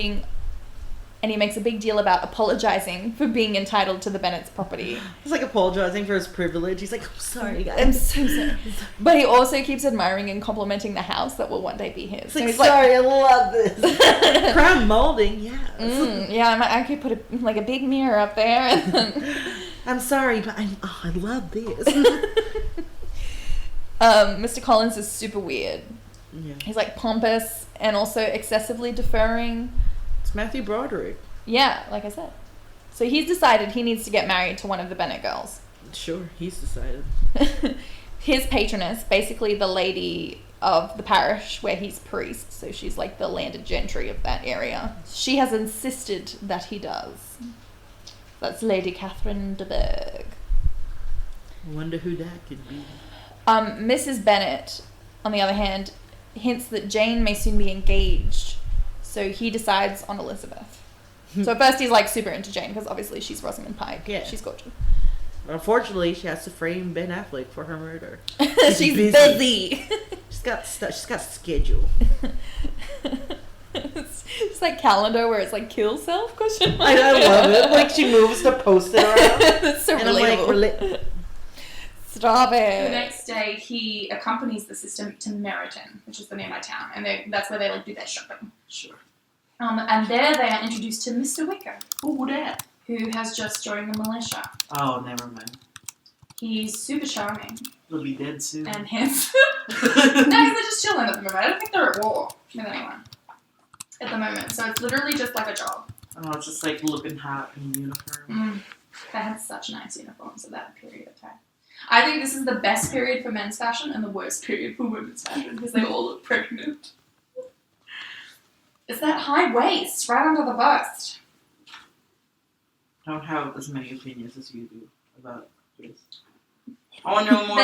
apologizing for being entitled to the Bennet's property.
He's like apologizing for his privilege. He's like, I'm sorry, guys.
I'm so sorry. But he also keeps admiring and complimenting the house that will one day be his.
So he's sorry, I love this. Crown molding, yes.
Yeah, I could put a big mirror up there. And then...
I'm sorry, but I love this.
Mr. Collins is super weird.
Yeah.
He's like pompous and also excessively deferring.
It's Matthew Broderick.
Yeah, like I said. So he's decided he needs to get married to one of the Bennet girls.
Sure, he's decided.
His patroness, basically the lady of the parish where he's priest, so she's like the landed gentry of that area. She has insisted that he does. That's Lady Catherine de Bourgh.
I wonder who that could be.
Mrs. Bennet, on the other hand, hints that Jane may soon be engaged, so he decides on Elizabeth. So at first he's like super into Jane, because obviously she's Rosamund Pike.
Yeah.
She's gorgeous.
Unfortunately, she has to frame Ben Affleck for her murder.
She's busy.
She's got stuff. She's got schedule.
It's like calendar where it's like kill self question mark.
I love it. Like she moves the post-it around.
That's so relatable. Stop it.
The next day, he accompanies the sister to Meryton, which is the nearby town, and that's where they like do their shopping.
Sure.
And there they are introduced to Mr. Wicker,
Who that?
who has just joined the militia.
Oh, never mind.
He's super charming
He'll be dead soon.
and handsome. No, they're just chilling at the moment. I don't think they're at war with anyone at the moment. So it's literally just like a job.
Oh, it's just like looking hot in uniform.
They had such nice uniforms at that period of time. I think this is the best period for men's fashion and the worst period for women's fashion because they all look pregnant. It's that high waist right under the bust.
I don't have as many opinions as you do about this. I want to know more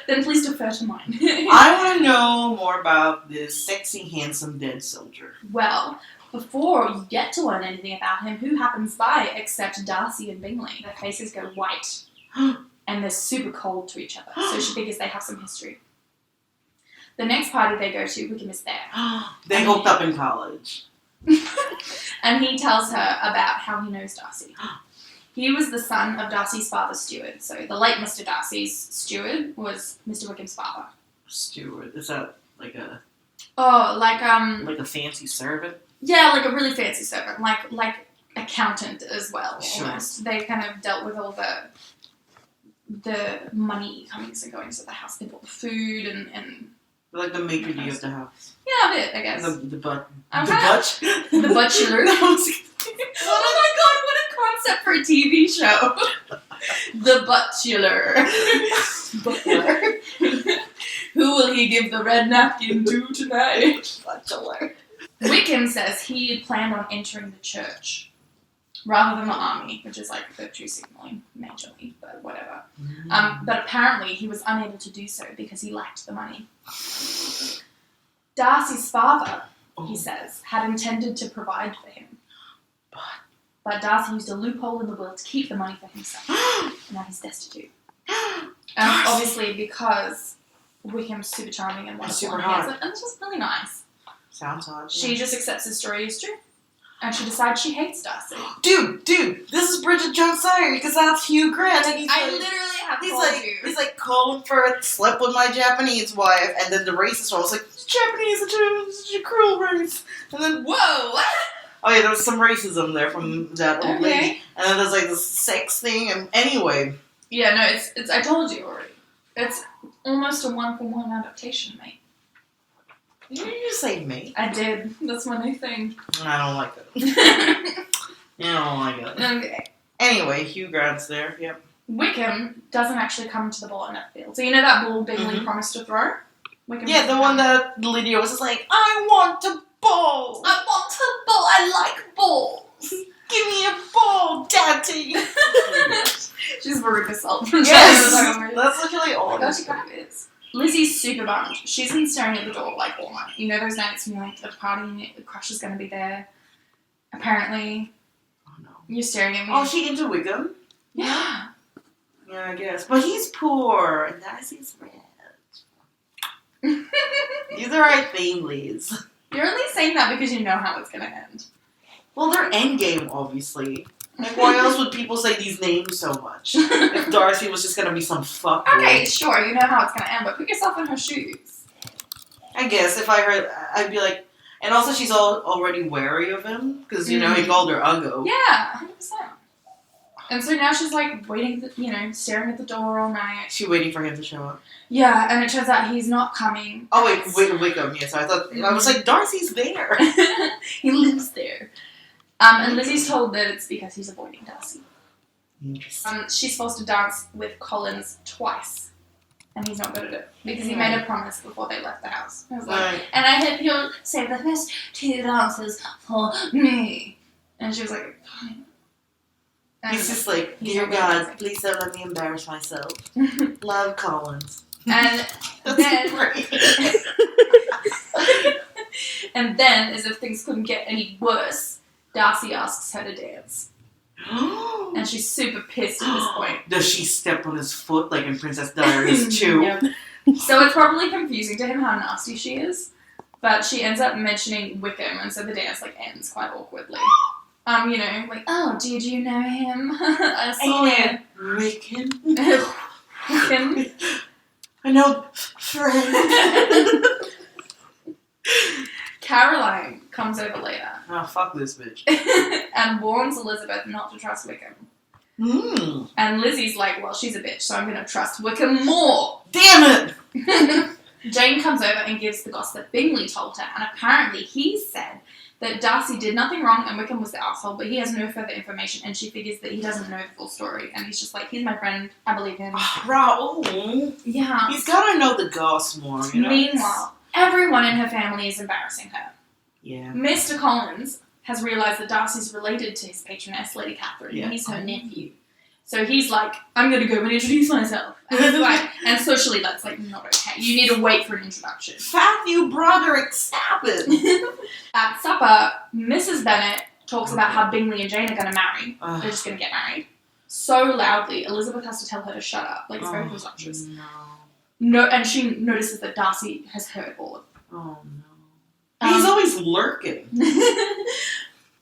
Then please defer to mine.
I want to know more about this sexy, handsome, dead soldier.
Well, before you get to learn anything about him, who happens by except Darcy and Bingley? Their faces go white. And they're super cold to each other, so she figures they have some history. The next party they go to, Wickham is there.
They hooked up in college.
And he tells her about how he knows Darcy. He was the son of Darcy's father, Steward. So the late Mr. Darcy's steward was Mr. Wickham's father.
Steward? Is that like a...
Oh, like
a fancy servant?
Yeah, like a really fancy servant. Like accountant as well,
Sure.
almost. They kind of dealt with all the money comings and goings of the house. They bought the food and
Like the maitre d' of the house.
yeah, a bit, I guess.
The butler.
The butcher. Oh my god, what a concept for a TV show. The butler. Who will he give the red napkin to tonight? Butler. Wickham says he planned on entering the church rather than the army, which is like virtue signaling majorly, but whatever. But apparently he was unable to do so because he lacked the money. Darcy's father, he says, had intended to provide for him. But Darcy used a loophole in the will to keep the money for himself. And now he's destitute. Obviously because Wickham's super charming and wonderful and handsome. And it's just really nice.
Sounds hot.
She just accepts his story as true. And she decides she hates Darcy.
Dude, this is Bridget Jones' Diary because that's Hugh Grant. And
I literally have told you.
He's like calling for a slept with my Japanese wife, and then the racist one was like, Japanese is such a cruel race. And then,
whoa, what?
Oh yeah, there was some racism there from that old lady. And then there's like this sex thing, and anyway.
Yeah, no, it's I told you already. It's almost a 1-for-1 adaptation, mate.
Didn't you just say mate?
I did. That's my new thing.
I don't like that. I don't like it.
Okay.
Anyway, Hugh Grant's there, yep.
Wickham doesn't actually come to the ball in that field. So you know that ball Bingley promised to throw? Wickham
the one that Lydia was just like, I want a ball!
I want a ball! I like balls!
Give me a ball, daddy!
She's Veruca Salt.
Yes! That's literally all.
Oh, she kind of is. Lizzie's super bummed. She's been staring at the door like all night. You know those nights when you're like at a party and the crush is going to be there? Apparently.
Oh no.
You're staring at me.
Oh, she into Wickham?
Yeah.
Yeah, I guess. But he's poor, and Darcy's rich. You're the right thing, Liz.
You're only saying that because you know how it's going to end.
Well, they're endgame, obviously. Like, why else would people say these names so much? If Darcy was just gonna be some fuckboy.
Okay, sure, you know how it's gonna end, but put yourself in her shoes.
I guess if I heard, I'd be like, and also she's already wary of him because you know he called her Uggo.
Yeah, 100%. And so now she's like waiting, staring at the door all night.
She's waiting for him to show up.
Yeah, and it turns out he's not coming.
Oh wait, Wickham. Yes, I thought I was like Darcy's there.
He lives there. And Lizzie's told that it's because he's avoiding Darcy.
Interesting.
She's supposed to dance with Collins twice. And he's not good at it. Because he made a promise before they left the house. I was like, and I hope you'll save the first 2 dances for me. And she was like, fine.
He's just like, dear God, please don't let me embarrass myself. Love Collins.
And then, and then, as if things couldn't get any worse, Darcy asks her to dance. And she's super pissed at this point.
Does she step on his foot like in Princess Diaries 2?
Yep. So it's probably confusing to him how nasty she is. But she ends up mentioning Wickham, and so the dance ends quite awkwardly. Like, oh, did you know him? I saw him.
Wickham?
Wickham?
I know, friend.
Caroline comes over later.
Oh, fuck this bitch.
And warns Elizabeth not to trust Wickham. And Lizzie's like, well, she's a bitch, so I'm going to trust Wickham more.
Damn it!
Jane comes over and gives the gossip that Bingley told her, and apparently he said that Darcy did nothing wrong and Wickham was the asshole, but he has no further information, and she figures that he doesn't know the full story, and he's just like, he's my friend, I believe him.
Raoul.
Yeah.
He's gotta know the goss more, you know?
Meanwhile, everyone in her family is embarrassing her.
Yeah.
Mr. Collins has realised that Darcy's related to his patroness, Lady Catherine, and he's her nephew. So he's like, I'm going to go and introduce myself. And, like, and socially, that's like not okay. You need to wait for an introduction.
Fat new Broderick, stop it!
At supper, Mrs. Bennet talks about how Bingley and Jane are going to marry. They're just going to get married. So loudly, Elizabeth has to tell her to shut up. Like, it's very presumptuous. No, and she notices that Darcy has heard all of it.
Oh, no. He's always lurking.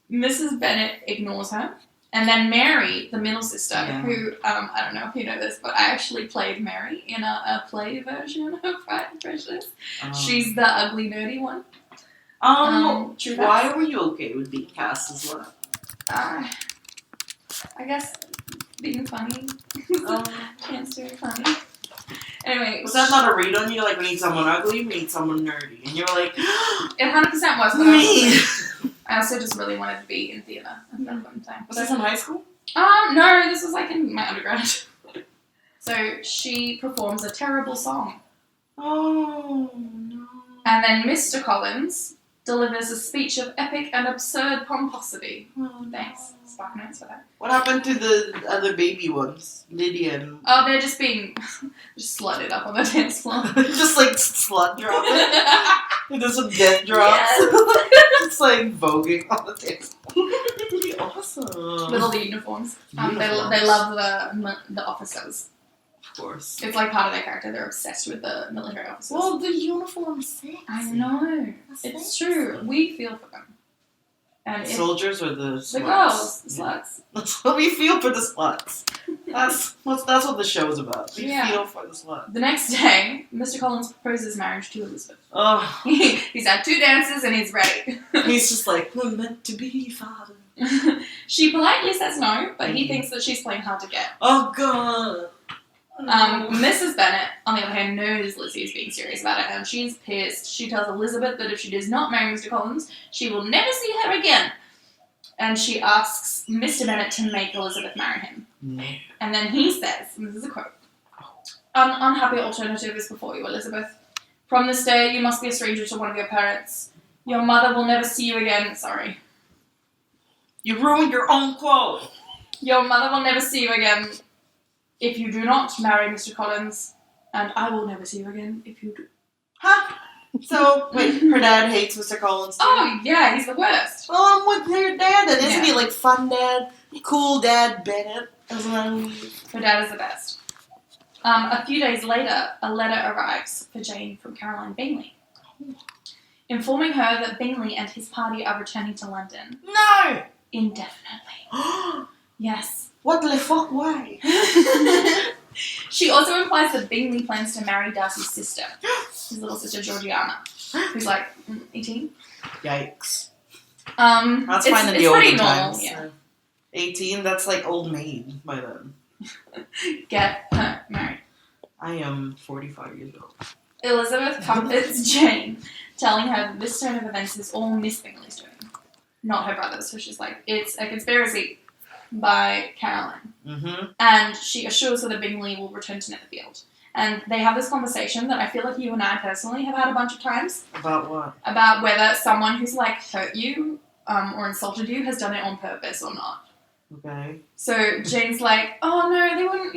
Mrs. Bennet ignores her. And then Mary, the middle sister, who, I don't know if you know this, but I actually played Mary in a play version of Pride and Prejudice. She's the ugly, nerdy one.
Why were you okay with being cast as well?
I guess being funny. Chance to be funny. Anyway.
Was that not a read on you? Like, we need someone ugly, we need someone nerdy. And you were like,
it 100% was, but I also just really wanted to be in theatre at that point in time.
Was this in high school?
No, this was like in my undergrad. So she performs a terrible song.
Oh, no.
And then Mr. Collins delivers a speech of epic and absurd pomposity. Oh, thanks. Spark notes for that.
What happened to the other baby ones? Lydia and...
Oh, they're just being just slutted up on the dance floor.
Just like slut dropping. There's some death drops.
Yes.
It's like voguing on the dance floor. Really awesome.
With all the uniforms. They
Uniforms.
love the officers.
Of course.
It's like part of their character. They're obsessed with the military officers.
Well, the uniform's sexy.
I know.
That's
It's
sexy.
true. We feel for them. And
Soldiers or the sluts?
the girls, the sluts.
That's what we feel for the sluts. That's what the show's about. We
Yeah.
feel for the sluts.
The next day, Mr. Collins proposes marriage to Elizabeth.
Oh,
He's had 2 dances and he's ready.
he's just like, we're meant to be, father.
She politely says no, but he thinks that she's playing hard to get.
Oh, God.
Mrs. Bennet, on the other hand, knows Lizzie is being serious about it, and she's pissed. She tells Elizabeth that if she does not marry Mr. Collins, she will never see her again. And she asks Mr. Bennet to make Elizabeth marry him.
No.
And then he says, and this is a quote, "An unhappy alternative is before you, Elizabeth. From this day, you must be a stranger to one of your parents. Your mother will never see you again." Sorry.
You ruined your own quote.
"Your mother will never see you again if you do not marry Mr. Collins, and I will never see you again if you do."
Huh? So, wait, her dad hates Mr. Collins too?
Oh, yeah, he's the worst.
Well, I'm with her dad then. Isn't
Yeah.
he like fun dad? Cool dad Bennett?
Her dad is the best. A few days later, a letter arrives for Jane from Caroline Bingley, informing her that Bingley and his party are returning to London
No!
indefinitely. Yes.
What the fuck? Why?
She also implies that Bingley plans to marry Darcy's sister, his little sister Georgiana, who's like 18.
Yikes.
That's
fine in the
it's
olden
pretty normal,
times.
yeah.
18, that's like old maid by then.
Get her married.
I am 45 years old.
Elizabeth comforts Jane, telling her that this turn of events is all Miss Bingley's doing, not her brother's. So she's like, it's a conspiracy by Caroline.
Mm-hmm.
And she assures her that Bingley will return to Netherfield. And they have this conversation that I feel like you and I personally have had a bunch of times.
About what?
About whether someone who's like hurt you or insulted you has done it on purpose or not.
Okay.
So Jane's like, oh no, they wouldn't,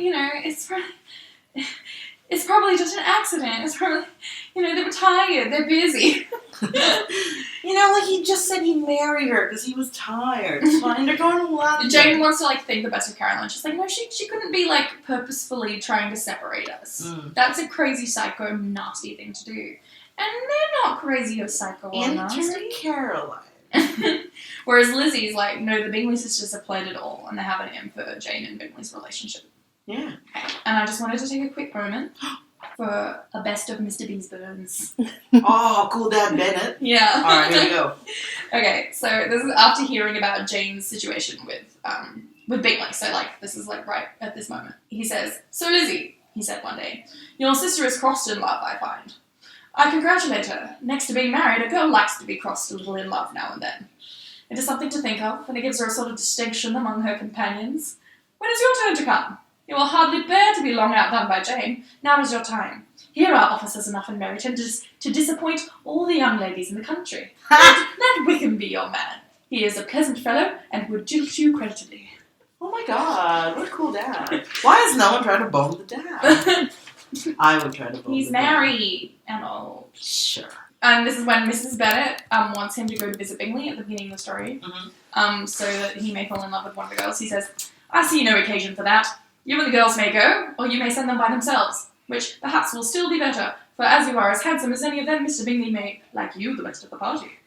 it's probably just an accident. It's probably, they were tired. They're busy.
He just said he'd marry her because he was tired. It's fine. They're going to London.
Jane wants to think the best of Caroline. She's like, no, she couldn't be purposefully trying to separate us. That's a crazy, psycho, nasty thing to do. And they're not crazy or psycho or nasty.
Enter Caroline.
Whereas Lizzie's like, no, the Bingley sisters have played it all, and they have an M for Jane and Bingley's relationship.
Yeah.
Okay. And I just wanted to take a quick moment for a best of Mr. B's burns.
Oh, cool dad Bennett.
Yeah.
Alright, here we go.
Okay, so this is after hearing about Jane's situation with Bingley. So this is right at this moment. He says, "So Lizzie," he said one day, "your sister is crossed in love, I find. I congratulate her. Next to being married, a girl likes to be crossed a little in love now and then. It is something to think of, and it gives her a sort of distinction among her companions. When is your turn to come? You will hardly bear to be long outdone by Jane. Now is your time. Here are officers enough in Meryton to disappoint all the young ladies in the country. Let Whittem be your man. He is a pleasant fellow, and would jilt you creditably."
Oh my god, what a cool dad. Why is no one trying to bone the dad? I would try to bone
He's
the dad.
married and old.
Sure.
And this is when Mrs. Bennet wants him to go to visit Bingley at the beginning of the story, so that he may fall in love with one of the girls. He says, "I see no occasion for that. You and the girls may go, or you may send them by themselves, which perhaps will still be better, for as you are as handsome as any of them, Mr. Bingley may like you the best of the party."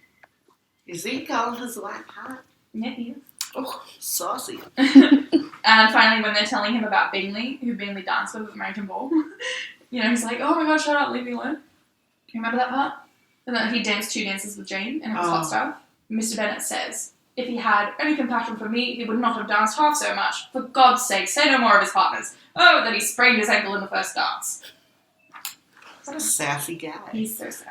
Is he calling his wife hot?
Yeah, he is.
Oh, saucy.
And finally, when they're telling him about Bingley, who Bingley danced with at the American Ball, he's like, "Oh my god, shut up, leave me alone." You remember that part? And then he danced 2 dances with Jane, and it was hot stuff. Mr. Bennet says, "If he had any compassion for me, he would not have danced half so much. For God's sake, say no more of his partners. Oh, that he sprained his ankle in the first dance."
What a sassy guy.
He's so sassy.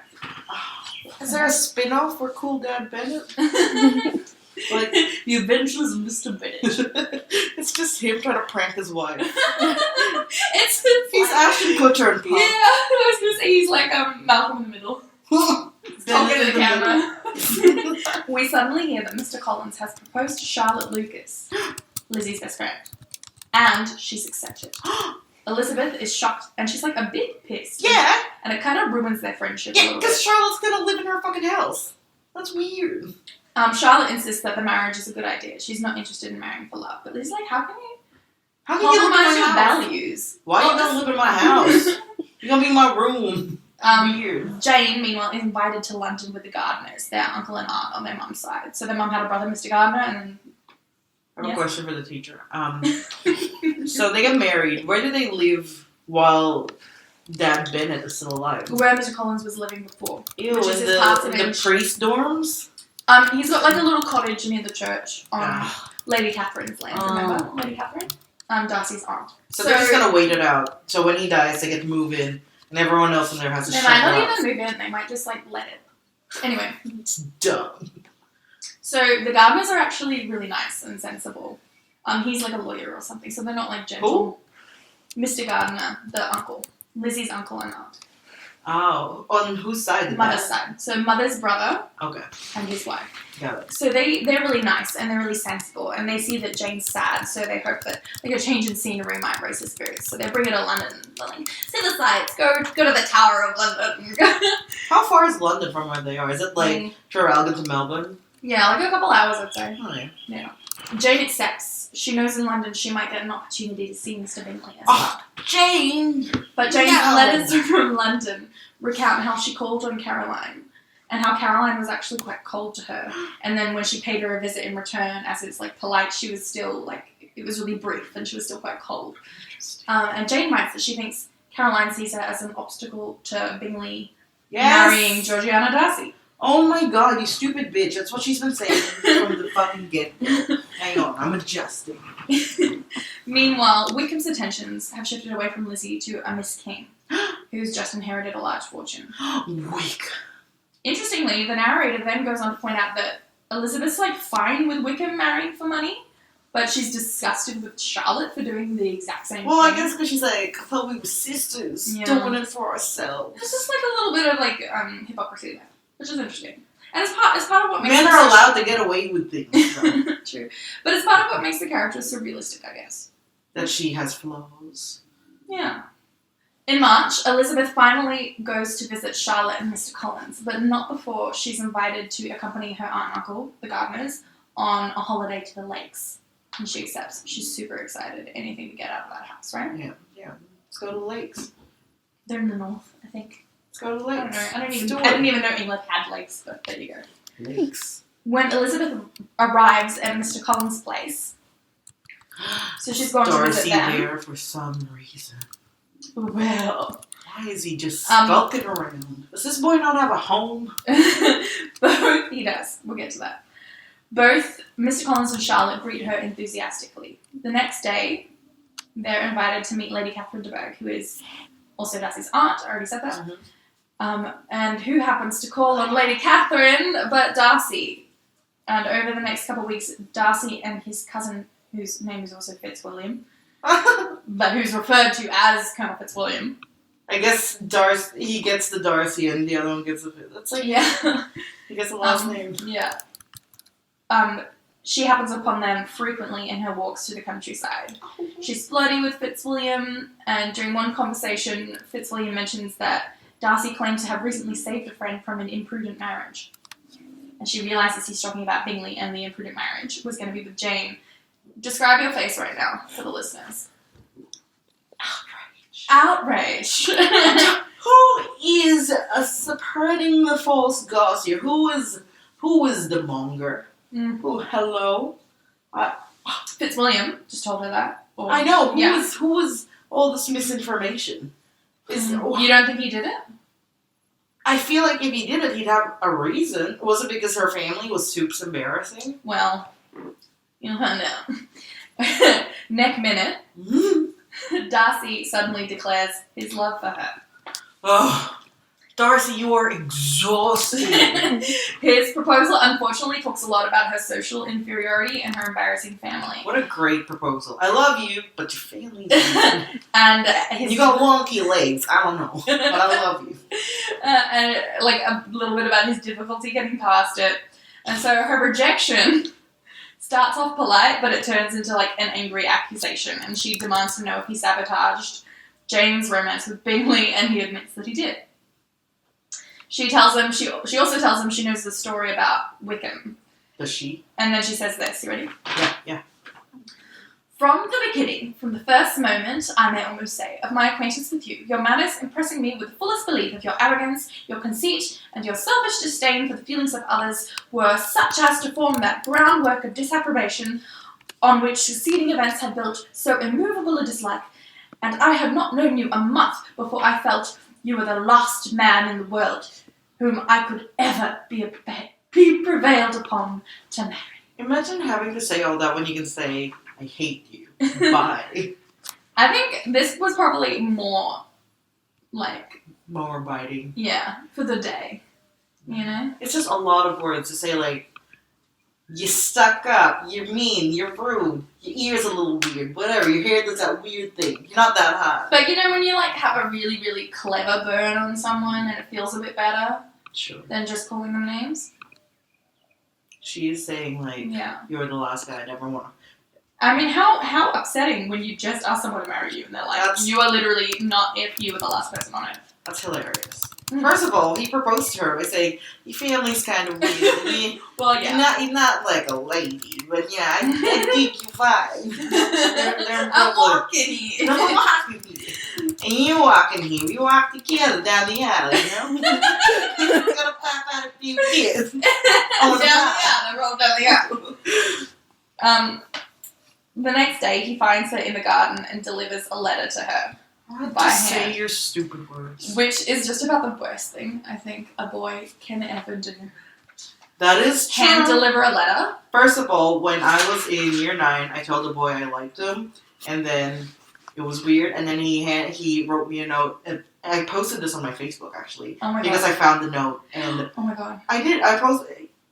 Is there a spin-off for Cool Dad Bennett? Like,
The Adventures of Mr. Bennet.
it's just him trying to prank his wife.
It's
He's Ashton Kutcher and
Yeah, I was going to say he's like Malcolm in the Middle. Talking to the camera. we suddenly hear that Mr. Collins has proposed to Charlotte Lucas, Lizzie's best friend. And she's accepted. Elizabeth is shocked, and she's like a bit pissed.
Yeah.
And it kind of ruins their friendship a
Yeah,
little
because
bit.
Charlotte's gonna live in her fucking house. That's weird.
Charlotte insists that the marriage is a good idea. She's not interested in marrying for love. But Lizzie's like, how can you
You live in
compromise
my
your
house?
values?
Why you gonna live in my house? You're gonna be in my room. Weird.
Jane, meanwhile, is invited to London with the Gardners, their uncle and aunt on their mum's side. So their mum had a brother, Mr. Gardner, and then...
I have a question for the teacher. So they get married. Where do they live while Dad Bennett is still alive?
Where Mr. Collins was living before.
Ew,
which
in
is his house in
the priest dorms?
He's got like a little cottage near the church on Lady Catherine's land, remember? Lady Catherine? Darcy's aunt.
So they're just gonna wait it out. So when he dies, they get to move in, and everyone else in there has to
They
shut
might not
up.
even move in, they might just like let it. Anyway.
It's dumb.
So the Gardners are actually really nice and sensible. He's like a lawyer or something, so they're not like gentle.
Who?
Mr. Gardner, the uncle. Lizzie's uncle and aunt.
Oh, on whose side?
Mother's side. So mother's brother
Okay,
and his wife.
got it.
So they're really nice and they're really sensible, and they see that Jane's sad, so they hope that like a change in scenery might raise her spirits. So they bring her to London. They're like, see the sights, go to the Tower of London.
How far is London from where they are? Is it like Traralgon to Melbourne?
Yeah, like a couple hours, I'd say.
Oh, yeah.
Yeah. Jane accepts. She knows in London she might get an opportunity to see Mr. Bingley as well.
Jane!
But Jane's
No.
letters from London recount how she called on Caroline, and how Caroline was actually quite cold to her. And then when she paid her a visit in return, as it's like polite, she was still like, it was really brief, and she was still quite cold. And Jane writes that she thinks Caroline sees her as an obstacle to Bingley marrying Georgiana Darcy.
Oh my god, you stupid bitch. That's what she's been saying from the fucking get-go. Hang on, I'm adjusting.
Meanwhile, Wickham's attentions have shifted away from Lizzie to a Miss King, who's just inherited a large fortune.
Wick.
Interestingly, the narrator then goes on to point out that Elizabeth's like fine with Wickham marrying for money, but she's disgusted with Charlotte for doing the exact same thing.
Well, I guess because she's like, I thought we were sisters, doing it for ourselves.
There's just like a little bit of like hypocrisy there, which is interesting. And it's part of what makes
Men are allowed to get away with things, though.
True. But it's part of what makes the character so realistic, I guess.
That she has flaws.
Yeah. In March, Elizabeth finally goes to visit Charlotte and Mr. Collins, but not before she's invited to accompany her aunt and uncle, the Gardners, on a holiday to the lakes. And she accepts. She's super excited. Anything to get out of that house, right?
Yeah. Let's go to the lakes.
They're in the north, I think.
Let's go to the
I don't
lakes.
know. I didn't even know England had lakes, but there you go.
Lakes.
When Elizabeth arrives at Mr. Collins' place, so she's going to visit
Darcy
them.
there for some reason.
Well,
Why is he just skulking around? Does this boy not have a home?
both he does. We'll get to that. Both Mr. Collins and Charlotte greet her enthusiastically. The next day, they're invited to meet Lady Catherine de Bourgh, who is also Darcy's aunt. I already said that.
Mm-hmm.
And who happens to call on Lady Catherine but Darcy? And over the next couple of weeks, Darcy and his cousin, whose name is also Fitzwilliam, but who's referred to as Colonel Fitzwilliam.
I guess he gets the Darcy and the other one gets the Fitz. That's like,
Yeah.
he gets the last name.
Yeah. She happens upon them frequently in her walks through the countryside. She's flirty with Fitzwilliam, and during one conversation, Fitzwilliam mentions that Darcy claimed to have recently saved a friend from an imprudent marriage. And she realizes he's talking about Bingley, and the imprudent marriage was going to be with Jane. Describe your face right now for the listeners. Outrage.
Who is spreading the false gossip? Who is the monger? Who? Hello?
Fitzwilliam just told her that. Or,
I know. Who is all this misinformation?
You don't think he did it?
I feel like if he did it, he'd have a reason. Was it because her family was super embarrassing?
Well, you'll find out. Next minute, Darcy suddenly declares his love for her.
Oh, Darcy, you are exhausting.
His proposal, unfortunately, talks a lot about her social inferiority and her embarrassing family.
What a great proposal. I love you, but your family's
And
you got wonky legs. I don't know, but I love you.
And like a little bit about his difficulty getting past it. And so her rejection starts off polite, but it turns into like an angry accusation, and she demands to know if he sabotaged Jane's romance with Bingley, and he admits that he did. She tells him, she also tells him she knows the story about Whittem.
Does she?
And then she says this, you ready?
Yeah.
From the beginning, from the first moment, I may almost say, of my acquaintance with you, your manners impressing me with the fullest belief of your arrogance, your conceit, and your selfish disdain for the feelings of others were such as to form that groundwork of disapprobation on which succeeding events had built so immovable a dislike, and I had not known you a month before I felt you were the last man in the world whom I could ever be prevailed upon to marry.
Imagine having to say all that when you can say, I hate you. Bye.
I think this was probably more, like...
More biting.
Yeah, for the day. You know?
It's just a lot of words to say, like, you stuck up, you're mean, you're rude, your ear's a little weird, whatever, your hair does that weird thing, you're not that hot.
But you know when you, like, have a really, really clever burn on someone and it feels a bit better?
Sure.
Than just calling them names?
She is saying, like, you're the last guy I'd ever want.
I mean, how upsetting when you just ask someone to marry you and they're like, you are literally not if you were the last person on earth.
That's hilarious. First of all, he proposed to her by saying, your family's kind of weird.
Well, yeah.
You're not like a lady, but yeah, I think you fine. They're
I'm walking here.
I'm walking here. And you walking here. We walk together down the alley, you know? We're gonna pop out a few kids.
Down the alley, roll down the alley. The next day, he finds her in the garden and delivers a letter to her. By hand.
Say your stupid words.
Which is just about the worst thing I think a boy can ever do.
That is true.
Hand deliver a letter.
First of all, when I was in year 9, I told the boy I liked him, and then it was weird, and then he wrote me a note, and I posted this on my Facebook, actually.
Oh my God.
Because I found the note, and...
Oh my God.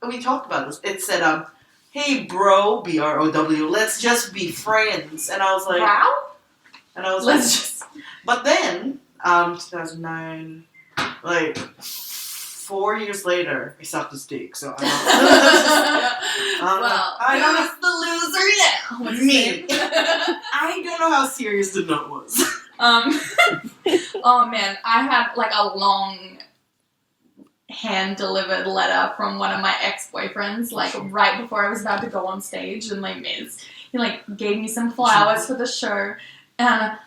We talked about this. It said, hey bro, B-R-O-W, let's just be friends. And I was like...
Wow?
And I was
let's just...
But then, 2009, like, 4 years later, I sucked his dick, so I don't know.
Well,
I don't know.
Who's the loser now?
What do you mean? I don't know how serious the note was.
Oh man, I had like a long hand-delivered letter from one of my ex-boyfriends, like right before I was about to go on stage in Les Mis. He like gave me some flowers for the show, and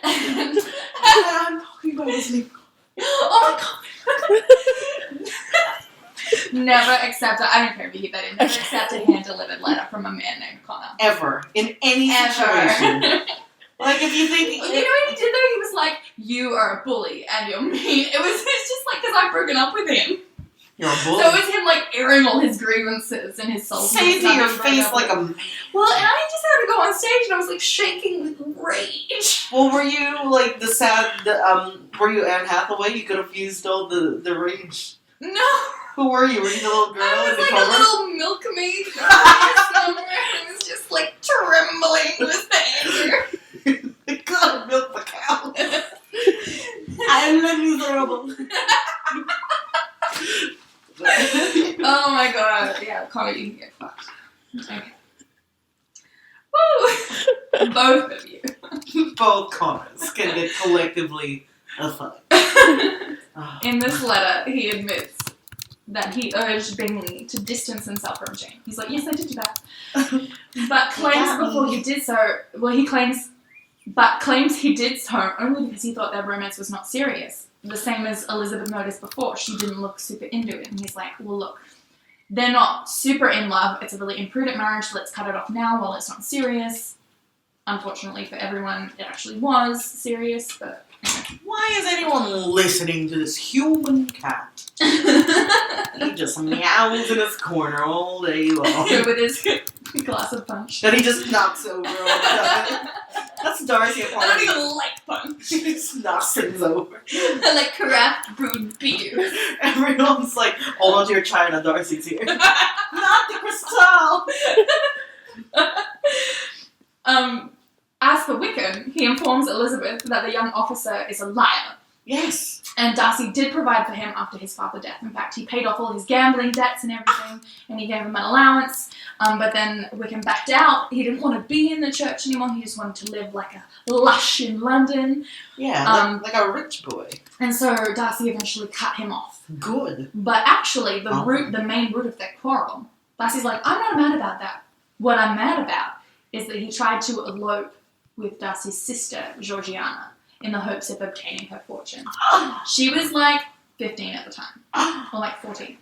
I'm talking about his name.
Oh my God. Never accept I don't care if you keep that in. Never accept a hand-delivered letter from a man named Connor.
Ever. In any situation. Like, if you think...
You know what he did, though? He was like, you are a bully, and you're mean. It's just like, because I've broken up with him.
You're a bully?
So it was him, like, airing all his grievances and his soul.
Say it to your face like a man.
Well, and I just had to go on stage, and I was, like, shaking with rage.
Well, were you, like, were you Anne Hathaway? You could have used all the rage.
No.
Who were you? Were you the little girl
I
in the
was
cover?
like a little milkmaid. I was just, like, trembling with anger.
I gotta milk the cow. I'm miserable.
Oh my God. Yeah, Connor, you can get fucked. Okay. Woo! Both of you.
Both Connors can get collectively a fuck.
In this letter, he admits that he urged Bingley to distance himself from Jane. He's like, yes, I did do that. But claims before he did so, claims he did so only because he thought their romance was not serious. The same as Elizabeth noticed before. She didn't look super into it. And he's like, well, look, they're not super in love. It's a really imprudent marriage. Let's cut it off now while it's not serious. Unfortunately for everyone, it actually was serious, but...
Why is anyone listening to this human cat? He just meows in his corner all day long.
With his glass of punch.
That he just knocks over all the time. That's Darcy at
I don't even like punch.
He just knocks things over.
I like craft brewed beer.
Everyone's like, hold on to your china, Darcy's here. Not the crystal!
As for Wickham, he informs Elizabeth that the young officer is a liar,
Yes.
And Darcy did provide for him after his father's death. In fact, he paid off all his gambling debts and everything, and he gave him an allowance. But then Whittem backed out. He didn't want to be in the church anymore. He just wanted to live like a lush in London.
Yeah, like a rich boy.
And so Darcy eventually cut him off.
Good.
But actually, the main root of their quarrel, Darcy's like, I'm not mad about that. What I'm mad about is that he tried to elope with Darcy's sister, Georgiana, in the hopes of obtaining her fortune. She was like 15 at the time. Or like 14.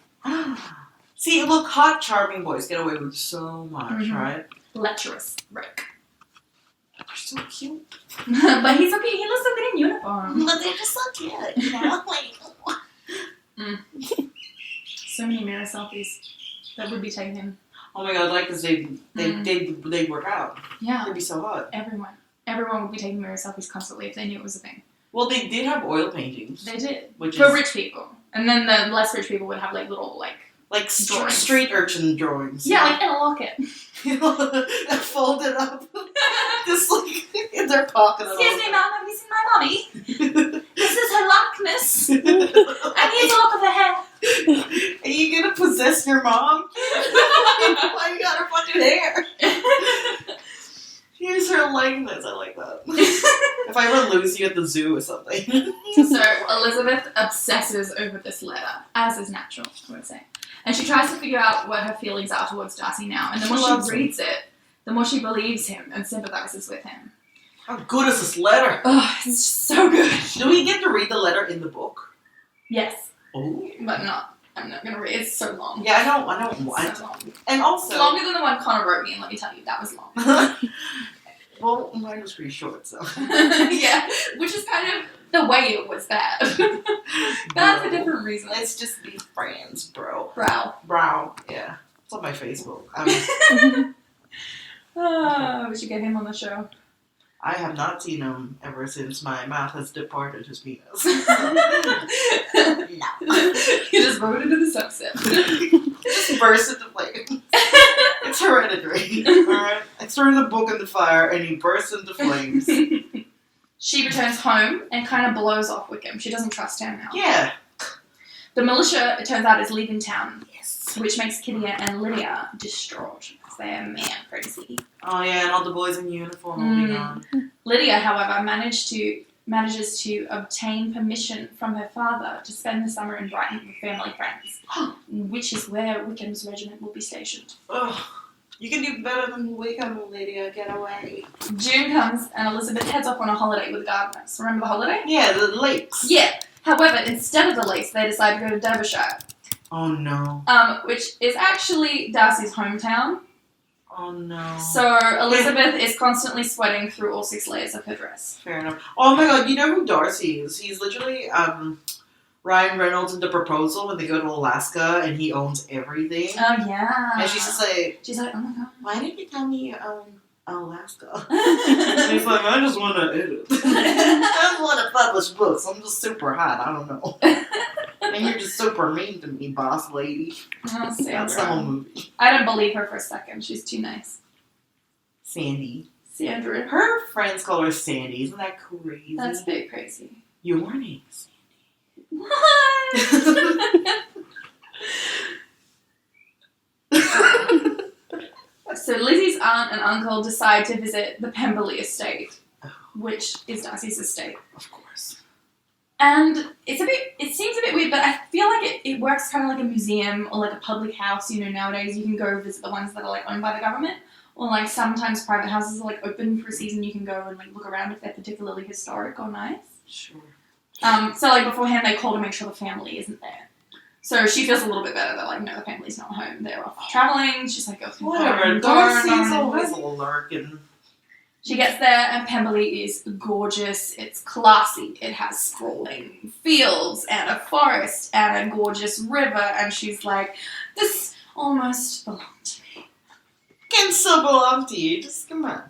See, look, hot, charming boys get away with so much, right?
Lecherous Rick.
They're so cute.
But he's okay. He looks so good in uniform.
But they're just so cute, you know?
So many mirror selfies that would be taken.
Oh my god, like, because they'd work out.
Yeah.
They'd be so hot.
Everyone would be taking mirror selfies constantly if they knew it was a thing.
Well, they did have oil paintings.
They did. For rich people. And then the less rich people would have like little
like
drawings.
Street urchin drawings.
Yeah, like in a locket.
Folded up. Just like in their pocket.
Excuse me, ma'am, have you seen my mummy? This is her likeness. And here's a look of her hair.
Are you gonna possess your mom? Why you got her fucking hair? Here's her likeness. I like that. If I ever lose you at the zoo or something.
So Elizabeth obsesses over this letter, as is natural, I would say. And she tries to figure out what her feelings are towards Darcy now. And the more she reads it, the more she believes him and sympathizes with him.
How good is this letter?
Oh, it's just so good.
Do we get to read the letter in the book?
Yes.
Oh.
But I'm not going to read it. It's so long.
Yeah, I don't want.
So long.
And also...
It's longer than the one Connor wrote me, and let me tell you, that was long.
Well, mine was pretty short, so...
Yeah, which is kind of the way it was bad. Bad for different reasons.
Let's just be friends, bro.
Brow.
Yeah. It's on my Facebook.
We should get him on the show.
I have not seen him ever since my mouth has departed his penis.
No. You just wrote into the subset.
Just burst into flames. It's hereditary. Alright? I threw the book in the fire and he burst into flames.
She returns home and kind of blows off Whittem. She doesn't trust him now.
Yeah.
The militia, it turns out, is leaving town.
Yes.
Which makes Kitty and Lydia distraught because they're man crazy.
Oh yeah, and all the boys in uniform will be gone.
Lydia, however, manages to obtain permission from her father to spend the summer in Brighton with family friends, which is where Wickham's regiment will be stationed.
Ugh. You can do better than Wickham, Lydia. Get away.
June comes and Elizabeth heads off on a holiday with the gardeners. Remember the holiday?
Yeah, the lakes.
Yeah. However, instead of the lakes, they decide to go to Derbyshire.
Oh no.
Which is actually Darcy's hometown.
Oh no.
So Elizabeth is constantly sweating through all 6 layers of her dress.
Fair enough. Oh my god, you know who Darcy is? He's literally Ryan Reynolds in The Proposal when they go to Alaska and he owns everything.
Oh yeah.
And she's just like,
oh my god.
why didn't you tell me you own Alaska? And he's like, I just want to edit. I just want to publish books. I'm just super hot. I don't know. And you're just super mean to me, boss lady.
Oh,
That's the whole movie.
I don't believe her for a second. She's too nice.
Sandy.
Sandra.
Her friends call her Sandy. Isn't that crazy?
That's a bit crazy.
Your name is Sandy.
What? So Lizzie's aunt and uncle decide to visit the Pemberley estate, which is Darcy's estate.
Of course.
And it seems a bit weird, but I feel like it works kind of like a museum or like a public house. You know, nowadays you can go visit the ones that are like owned by the government, or like sometimes private houses are like open for a season. You can go and like look around if they're particularly historic or nice.
Sure.
So like beforehand they call to make sure the family isn't there. So she feels a little bit better that like, no, the family's not home. They're off traveling. She's like,
whatever. Darcy's always lurking.
She gets there and Pemberley is gorgeous. It's classy. It has sprawling fields and a forest and a gorgeous river. And she's like, this almost belonged to me.
Can still belong to you. Just come on.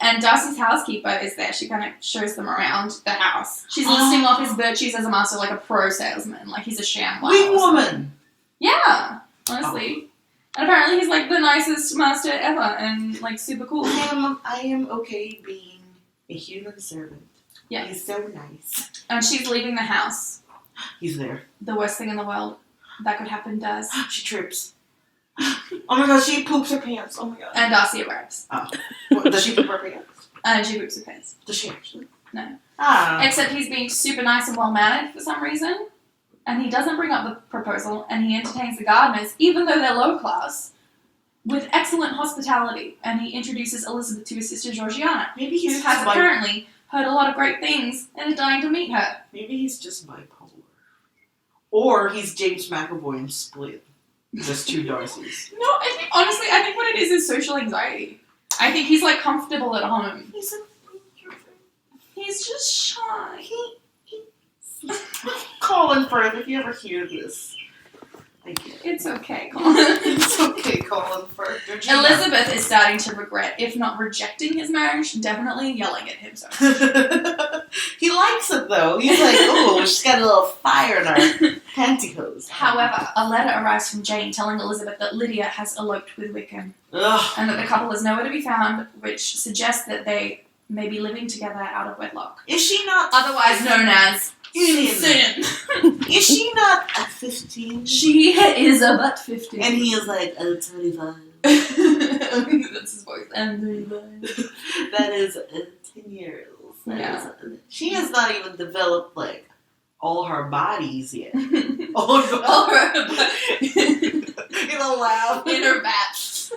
And Darcy's housekeeper is there. She kind of shows them around the house. She's listing off his virtues as a master, like a pro salesman. Like he's a sham.
Wing woman.
Yeah, honestly. And apparently he's like the nicest master ever and like super cool.
I am okay being a human servant.
Yeah.
He's so nice.
And she's leaving the house.
He's there.
The worst thing in the world that could happen does.
She trips. Oh my god, she poops her pants. Oh my god.
And Darcy arrives.
Oh. What, does she poop her pants?
And she poops her pants.
Does she actually?
No.
Ah.
Except he's being super nice and well-mannered for some reason. And he doesn't bring up the proposal, and he entertains the gardeners, even though they're low class, with excellent hospitality. And he introduces Elizabeth to his sister Georgiana,
Maybe he's
who has apparently heard a lot of great things and is dying to meet her.
Maybe he's just bipolar. Or he's James McAvoy in Split. Just two Darcys.
No, honestly, I think what it is social anxiety. I think he's, like, comfortable at home.
He's a
He's just shy.
Colin Firth, if you ever hear this, I get it.
It's okay, Colin.
It's okay, Colin Firth.
Elizabeth is starting to regret, if not rejecting his marriage, definitely yelling at him so much.
He likes it though. He's like, oh, she's got a little fire in her pantyhose.
However, a letter arrives from Jane telling Elizabeth that Lydia has eloped with Whittem,
Ugh.
and that the couple is nowhere to be found, which suggests that they may be living together out of wedlock.
Is she not
Otherwise known as sin.
Is she not at 15?
She is about 15.
And he is like, oh, 25.
That's his voice. And 35.
That is 10 years.
Yeah.
She has not even developed, like, all her bodies yet. all
All
her
right.
in a lab.
In her batch.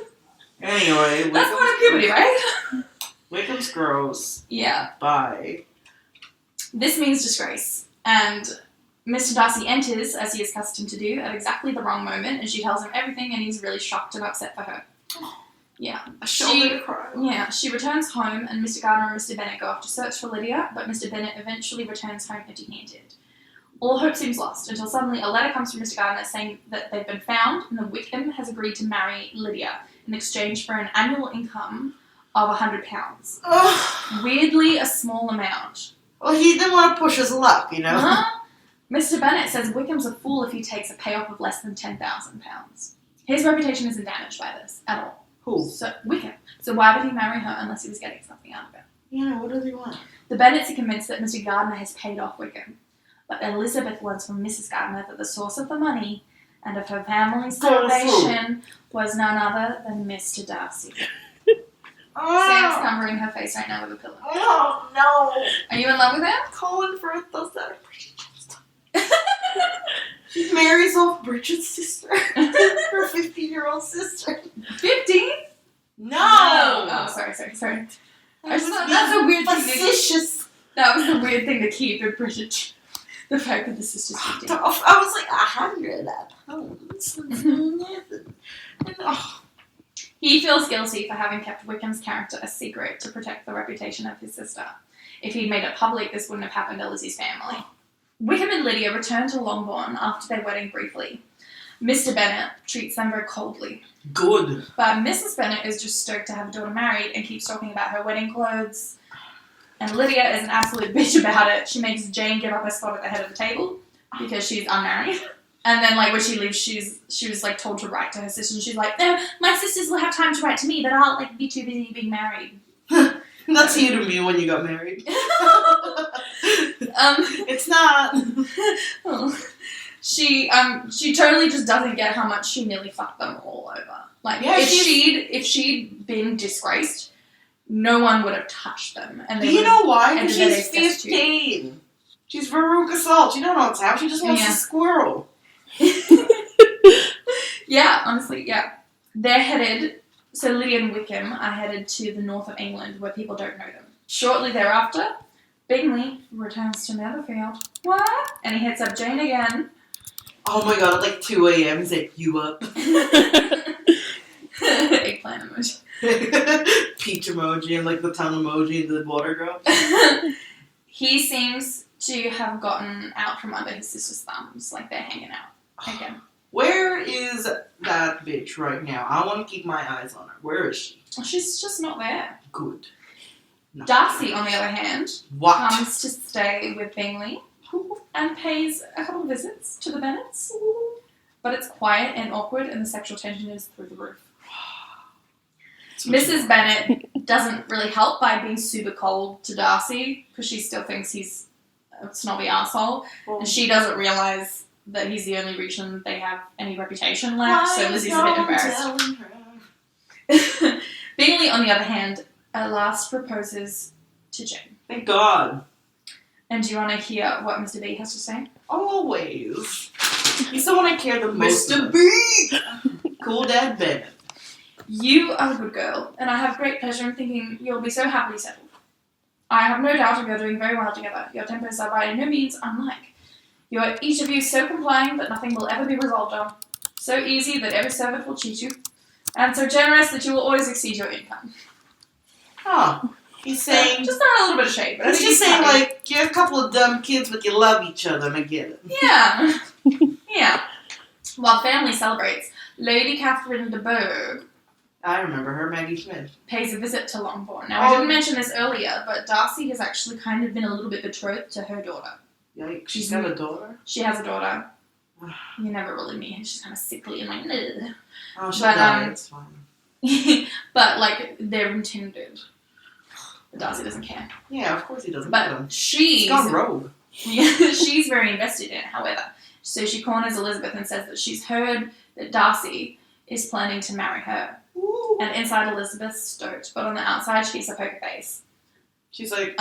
Anyway.
That's part of puberty, right?
Wickham's gross.
Yeah.
Bye.
This means disgrace. And Mr. Darcy enters, as he is accustomed to do, at exactly the wrong moment, and she tells him everything, and he's really shocked and upset for her. Yeah.
A shoulder to cry.
Yeah, she returns home, and Mr. Gardner and Mr. Bennet go off to search for Lydia, but Mr. Bennet eventually returns home empty-handed. All hope seems lost, until suddenly a letter comes from Mr. Gardner saying that they've been found, and that Whittem has agreed to marry Lydia in exchange for an annual income of £100.
Ugh.
Weirdly, a small amount.
Well, he didn't want to push his luck, you know?
Huh? Mr. Bennet says Wickham's a fool if he takes a payoff of less than £10,000. His reputation isn't damaged by this, at all.
Who?
So, Wickham. So why would he marry her unless he was getting something out of it?
Yeah, what does he want?
The Bennets are convinced that Mr. Gardner has paid off Wickham, but Elizabeth learns from Mrs. Gardner that the source of the money and of her family's salvation was none other than Mr. Darcy. Sam's covering her face right now with a pillow.
Oh, no.
Are you in love with him?
Colin Firth does that at Bridget. She marries off Bridget's sister. Her 15-year-old sister.
15?
No!
Oh, sorry. I just thought that's a weird thing
facetious.
That was a weird thing to keep at Bridget. The fact that the sister's 15.
I was like, 100 pounds. Nothing. And, oh.
He feels guilty for having kept Wickham's character a secret to protect the reputation of his sister. If he'd made it public, this wouldn't have happened to Lizzie's family. Wickham and Lydia return to Longbourn after their wedding briefly. Mr. Bennet treats them very coldly.
Good.
But Mrs. Bennet is just stoked to have a daughter married and keeps talking about her wedding clothes. And Lydia is an absolute bitch about it. She makes Jane give up her spot at the head of the table because she's unmarried. And then, like, when she leaves, she was, like, told to write to her sister. And she's like, no, my sisters will have time to write to me, but I'll, like, be too busy being married.
That's you to me when you got married. It's not.
She totally just doesn't get how much she nearly fucked them all over. Like,
yeah,
if she'd been disgraced, no one would have touched them. And
do you know why? Because she's 15. She's Veruca Salt. She don't know what's happening. She just wants a squirrel.
Yeah, honestly, yeah. They're headed, so Lydia and Wickham are headed to the north of England where people don't know them. Shortly thereafter, Bingley returns to Netherfield. What? And he hits up Jane again.
Oh my god, at like 2 a.m. he's like, you up?
Eggplant emoji.
Peach emoji and like the tongue emoji and the water drop.
He seems to have gotten out from under his sister's thumbs, like they're hanging out again.
Where is that bitch right now? I want to keep my eyes on her. Where is she?
Well, she's just not there.
Good. Not
Darcy,
there.
on the other hand,
What?
comes to stay with Bingley and pays a couple of visits to the Bennets. But it's quiet and awkward and the sexual tension is through the roof. Mrs. Bennet doesn't really help by being super cold to Darcy because she still thinks he's a snobby asshole, and she doesn't realise that he's the only reason they have any reputation left. So Lizzie's a bit embarrassed. Bingley, on the other hand, at last proposes to Jane.
Thank God.
And do you want to hear what Mr. B has to say?
Always. He's the one I care the most. Mr. B! Cool Dad Bennett.
You are a good girl, and I have great pleasure in thinking you'll be so happily settled. I have no doubt of your doing very well together. Your tempers are by no means unlike. You are each of you so complying that nothing will ever be resolved on, so easy that every servant will cheat you, and so generous that you will always exceed your income.
Oh, he's saying...
just throwing a little bit of shade. But
he's just saying, like, you're a couple of dumb kids, but you love each other, and I get it.
Yeah. Yeah. While family celebrates, Lady Catherine de Bourgh...
I remember her, Maggie Smith.
...pays a visit to Longbourn. Now, I didn't mention this earlier, but Darcy has actually kind of been a little bit betrothed to her daughter.
Yikes, she's got a daughter?
She has a daughter. You never really meet her. She's kind of sickly and like, ugh.
Oh, she'll die. It's fine.
But, like, they're intended. But Darcy doesn't care.
Yeah, of course he doesn't.
But she's
gone rogue.
She's very invested in it, however. So she corners Elizabeth and says that she's heard that Darcy is planning to marry her.
Ooh.
And inside Elizabeth's stoked, but on the outside she keeps a poker face.
She's like,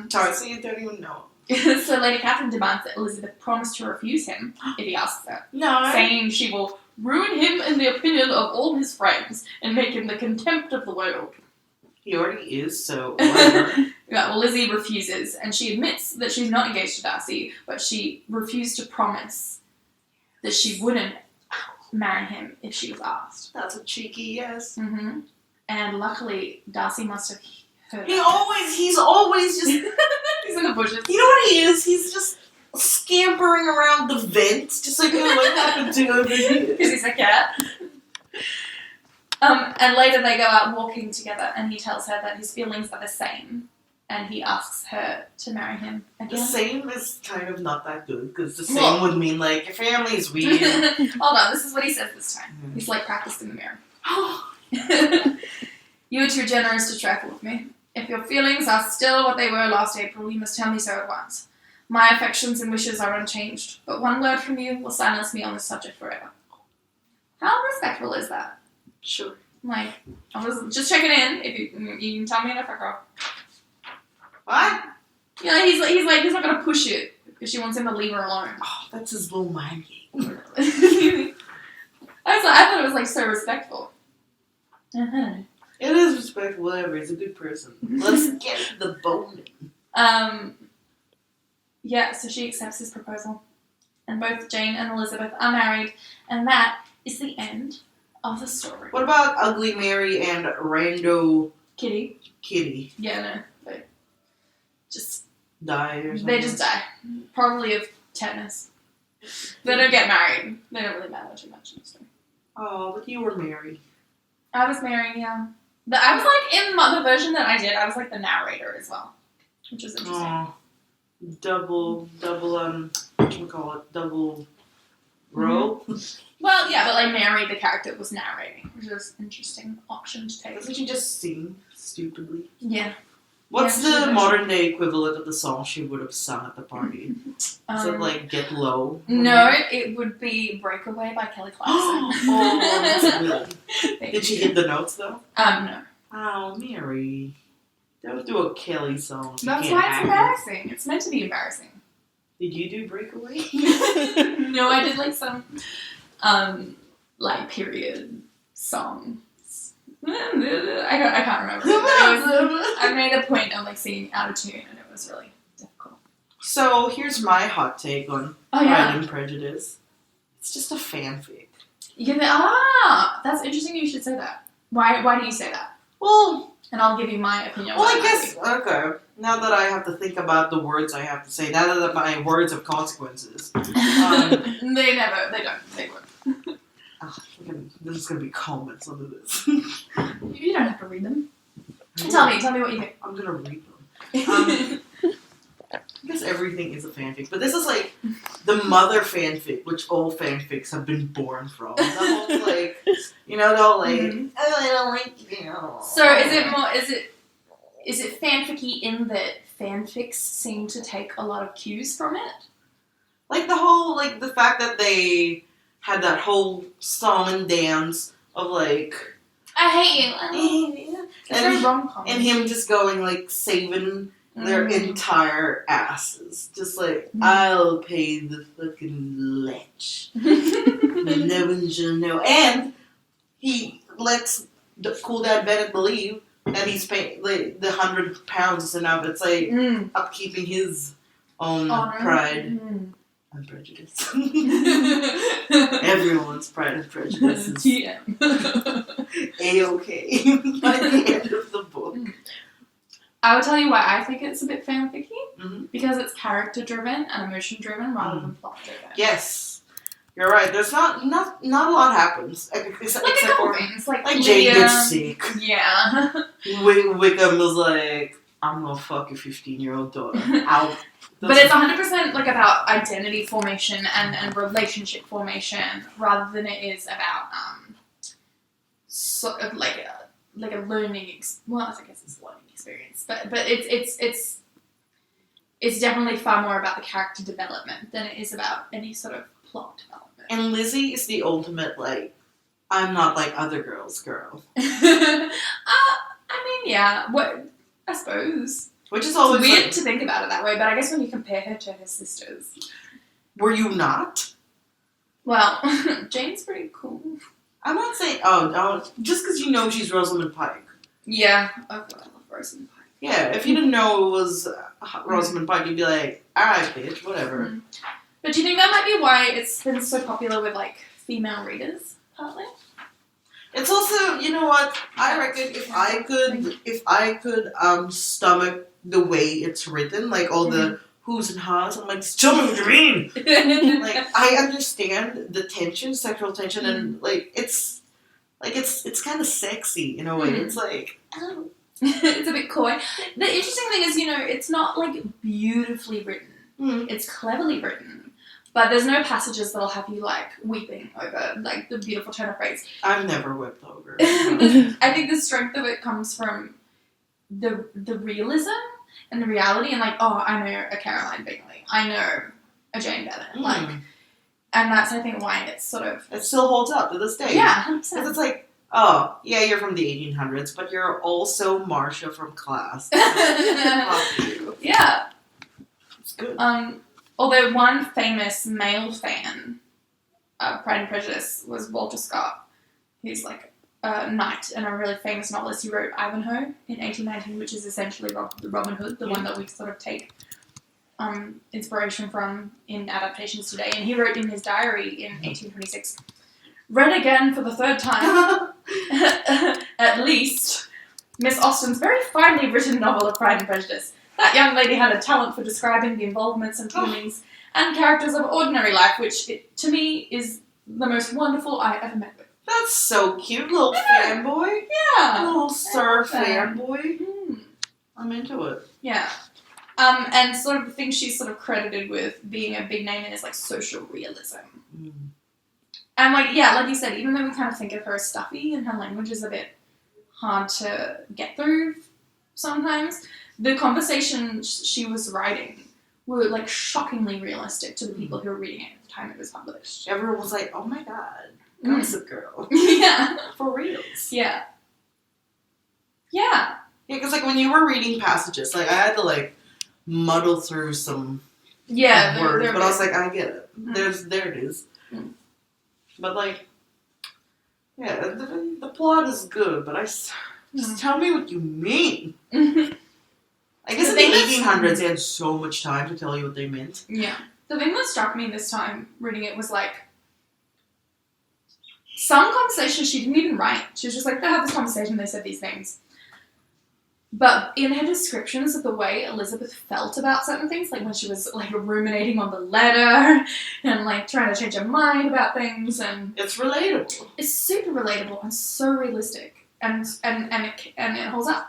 Darcy, you don't even know.
So Lady Catherine demands that Elizabeth promise to refuse him if he asks her.
No.
Saying she will ruin him in the opinion of all his friends and make him the contempt of the world.
He already is, so whatever.
Yeah, well, Lizzie refuses, and she admits that she's not engaged to Darcy, but she refused to promise that she wouldn't marry him if she was asked.
That's a cheeky yes.
Mm-hmm. And luckily, Darcy must have heard
He's always just...
He's in the bushes.
You know what he is? He's just scampering around the vents, just like, oh, what happened to him over here?
Because he's a cat. And later they go out walking together, and he tells her that his feelings are the same, and he asks her to marry him again.
The same is kind of not that good, because the same would mean, like, your family's weird.
Hold on, this is what he says this time.
Mm-hmm.
He's, like, practiced in the mirror. You are too generous to trifle with me. If your feelings are still what they were last April, you must tell me so at once. My affections and wishes are unchanged, but one word from you will silence me on this subject forever. How respectful is that?
Sure.
Like, I was just checking in. If you can tell me if I go.
What?
Yeah, he's not gonna push it because she wants him to leave her alone.
Oh, that's his little mind game.
I thought it was like so respectful. Uh-huh.
It is respectful, whatever. He's a good person. Let's get the bone.
Yeah, so she accepts his proposal. And both Jane and Elizabeth are married. And that is the end of the story.
What about Ugly Mary and Rando Kitty?
Yeah, no. They just
die or something?
They just die. Probably of tetanus. They don't get married. They don't really matter too much in the story.
Oh, but you were married.
I was married, yeah. But I was like, in the version that I did, I was like the narrator as well. Which is interesting.
Oh. Double, whatchamacallit, double role?
Well, yeah, but like Mary, the character, was narrating, which is an interesting option to take.
Doesn't she just sing stupidly?
Yeah.
What's the modern day equivalent of the song she would have sung at the party? Is it like Get Low?
No, it would be Breakaway by Kelly Clarkson.
Oh, that's good. Did she hit the notes though?
No.
Oh, Mary. Don't do a Kelly song.
That's why it's embarrassing. It's meant to be embarrassing.
Did you do Breakaway?
No, I did like some, like period songs. I can't remember. I made a point of like singing out of tune, and it was really difficult.
So here's my hot take on Pride and Prejudice. It's just a fanfic.
That's interesting. You should say that. Why do you say that?
Well.
And I'll give you my opinion.
Well, I guess, okay. Now that I have to think about the words I have to say, now that my words have consequences.
They don't. They won't.
There's going to be comments under this.
You don't have to read them. Tell me what you think.
I'm going to read them. I guess everything is a fanfic, but this is like the mother fanfic, which all fanfics have been born from. The whole, like, You know, they'll like,
Mhm.
oh, I don't like you.
So is it fanficky in that fanfics seem to take a lot of cues from it?
Like the whole, like the fact that they had that whole song and dance of like,
I hate you. It's very rom-com.
and him just going like saving their entire asses. Just like, I'll pay the fucking lech. No one shall know. And he lets the cool dad Bennett believe that he's paying like the £100 is enough. It's like upkeeping his own pride and prejudice. Everyone's pride and prejudice is A-okay by the end of the book.
I will tell you why I think it's a bit fanficky. Because it's character driven and emotion driven rather than plot driven.
Yes. You're right. There's not a lot happens. Except
Like a couple
for
things. Like
Jane
Lydia.
gets sick.
Yeah.
Whittem was like, I'm gonna fuck your 15-year-old daughter. Out.
But it's 100% like about identity formation and relationship formation rather than it is about sort of like a learning well, I guess it's a learning experience, but it's definitely far more about the character development than it is about any sort of plot development.
And Lizzie is the ultimate like, I'm not like other girls, girl.
I mean, yeah, I suppose.
Which is always
It's weird
like,
to think about it that way, but I guess when you compare her to her sisters.
Were you not?
Well, Jane's pretty cool.
I'm not saying, just because you know she's Rosamund Pike.
Yeah. Oh, God, I love Rosamund Pike.
Yeah, if you didn't know it was Rosamund Pike, you'd be like, alright, bitch, whatever.
But do you think that might be why it's been so popular with, like, female readers, partly?
It's also, you know what, I reckon if I could stomach the way it's written, like all the who's and ha's, I'm like, just tell me what you mean! Like, I understand the tension, sexual tension, and, like, it's kind of sexy in a way. It's like, oh.
It's a bit coy. The interesting thing is, you know, it's not, like, beautifully written. It's cleverly written. But there's no passages that'll have you, like, weeping over, like, the beautiful turn of phrase.
I've never wept over.
I think the strength of it comes from the realism and the reality and, like, oh, I know a Caroline Bingley. I know a Jane Bennet. Like, and that's, I think, why it's sort of...
It still holds up to this day.
Yeah, 100%.
Because it's like, oh, yeah, you're from the 1800s, but you're also Marcia from Class.
Yeah.
It's good.
Although one famous male fan of Pride and Prejudice was Walter Scott, who's like a knight and a really famous novelist. He wrote Ivanhoe in 1819, which is essentially Robin Hood, the one that we sort of take inspiration from in adaptations today. And he wrote in his diary in 1826, read again for the third time, at least, Miss Austen's very finely written novel of Pride and Prejudice. That young lady had a talent for describing the involvements and feelings and characters of ordinary life, which, to me, is the most wonderful I ever met with.
That's so cute, little fanboy.
Yeah.
Little sir fanboy. I'm into it.
Yeah. And sort of the thing she's sort of credited with being a big name in is, like, social realism. And, like, yeah, like you said, even though we kind of think of her as stuffy and her language is a bit hard to get through sometimes, the conversations she was writing were, like, shockingly realistic to the people who were reading it at the time it was published.
Everyone was like, oh my god, Gossip Girl.
Yeah.
For reals.
Yeah. Yeah.
Yeah, because, like, when you were reading passages, like, I had to, like, muddle through some words, but I was like, I get it. There it is. But, like, yeah, the plot is good, but just tell me what you mean. I guess in the 1800s, they had so much time to tell you what they meant.
Yeah. The thing that struck me this time reading it was, like, some conversations she didn't even write. She was just like, they had this conversation, they said these things. But in her descriptions of the way Elizabeth felt about certain things, like when she was, like, ruminating on the letter and, like, trying to change her mind about things, and
it's relatable.
It's super relatable and so realistic, and it holds up.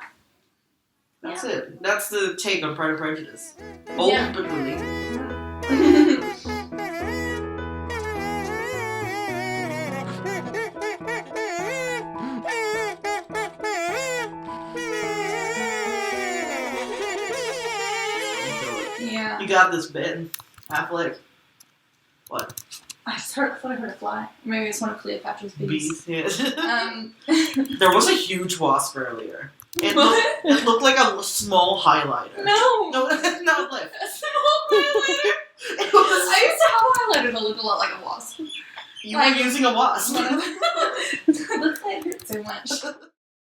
That's it. That's the take on Pride and Prejudice. Old but relatable. You got this, Ben. Affleck. What?
I thought I heard a fly. Maybe it's one of Cleopatra's bees.
Bees, yeah.
There was a huge wasp earlier.
What?
It looked like a small highlighter.
No!
No, not left.
A small highlighter?
It was,
I used to have highlighted a little lot like a wasp.
you were using a wasp.
It looks like it hurt so much.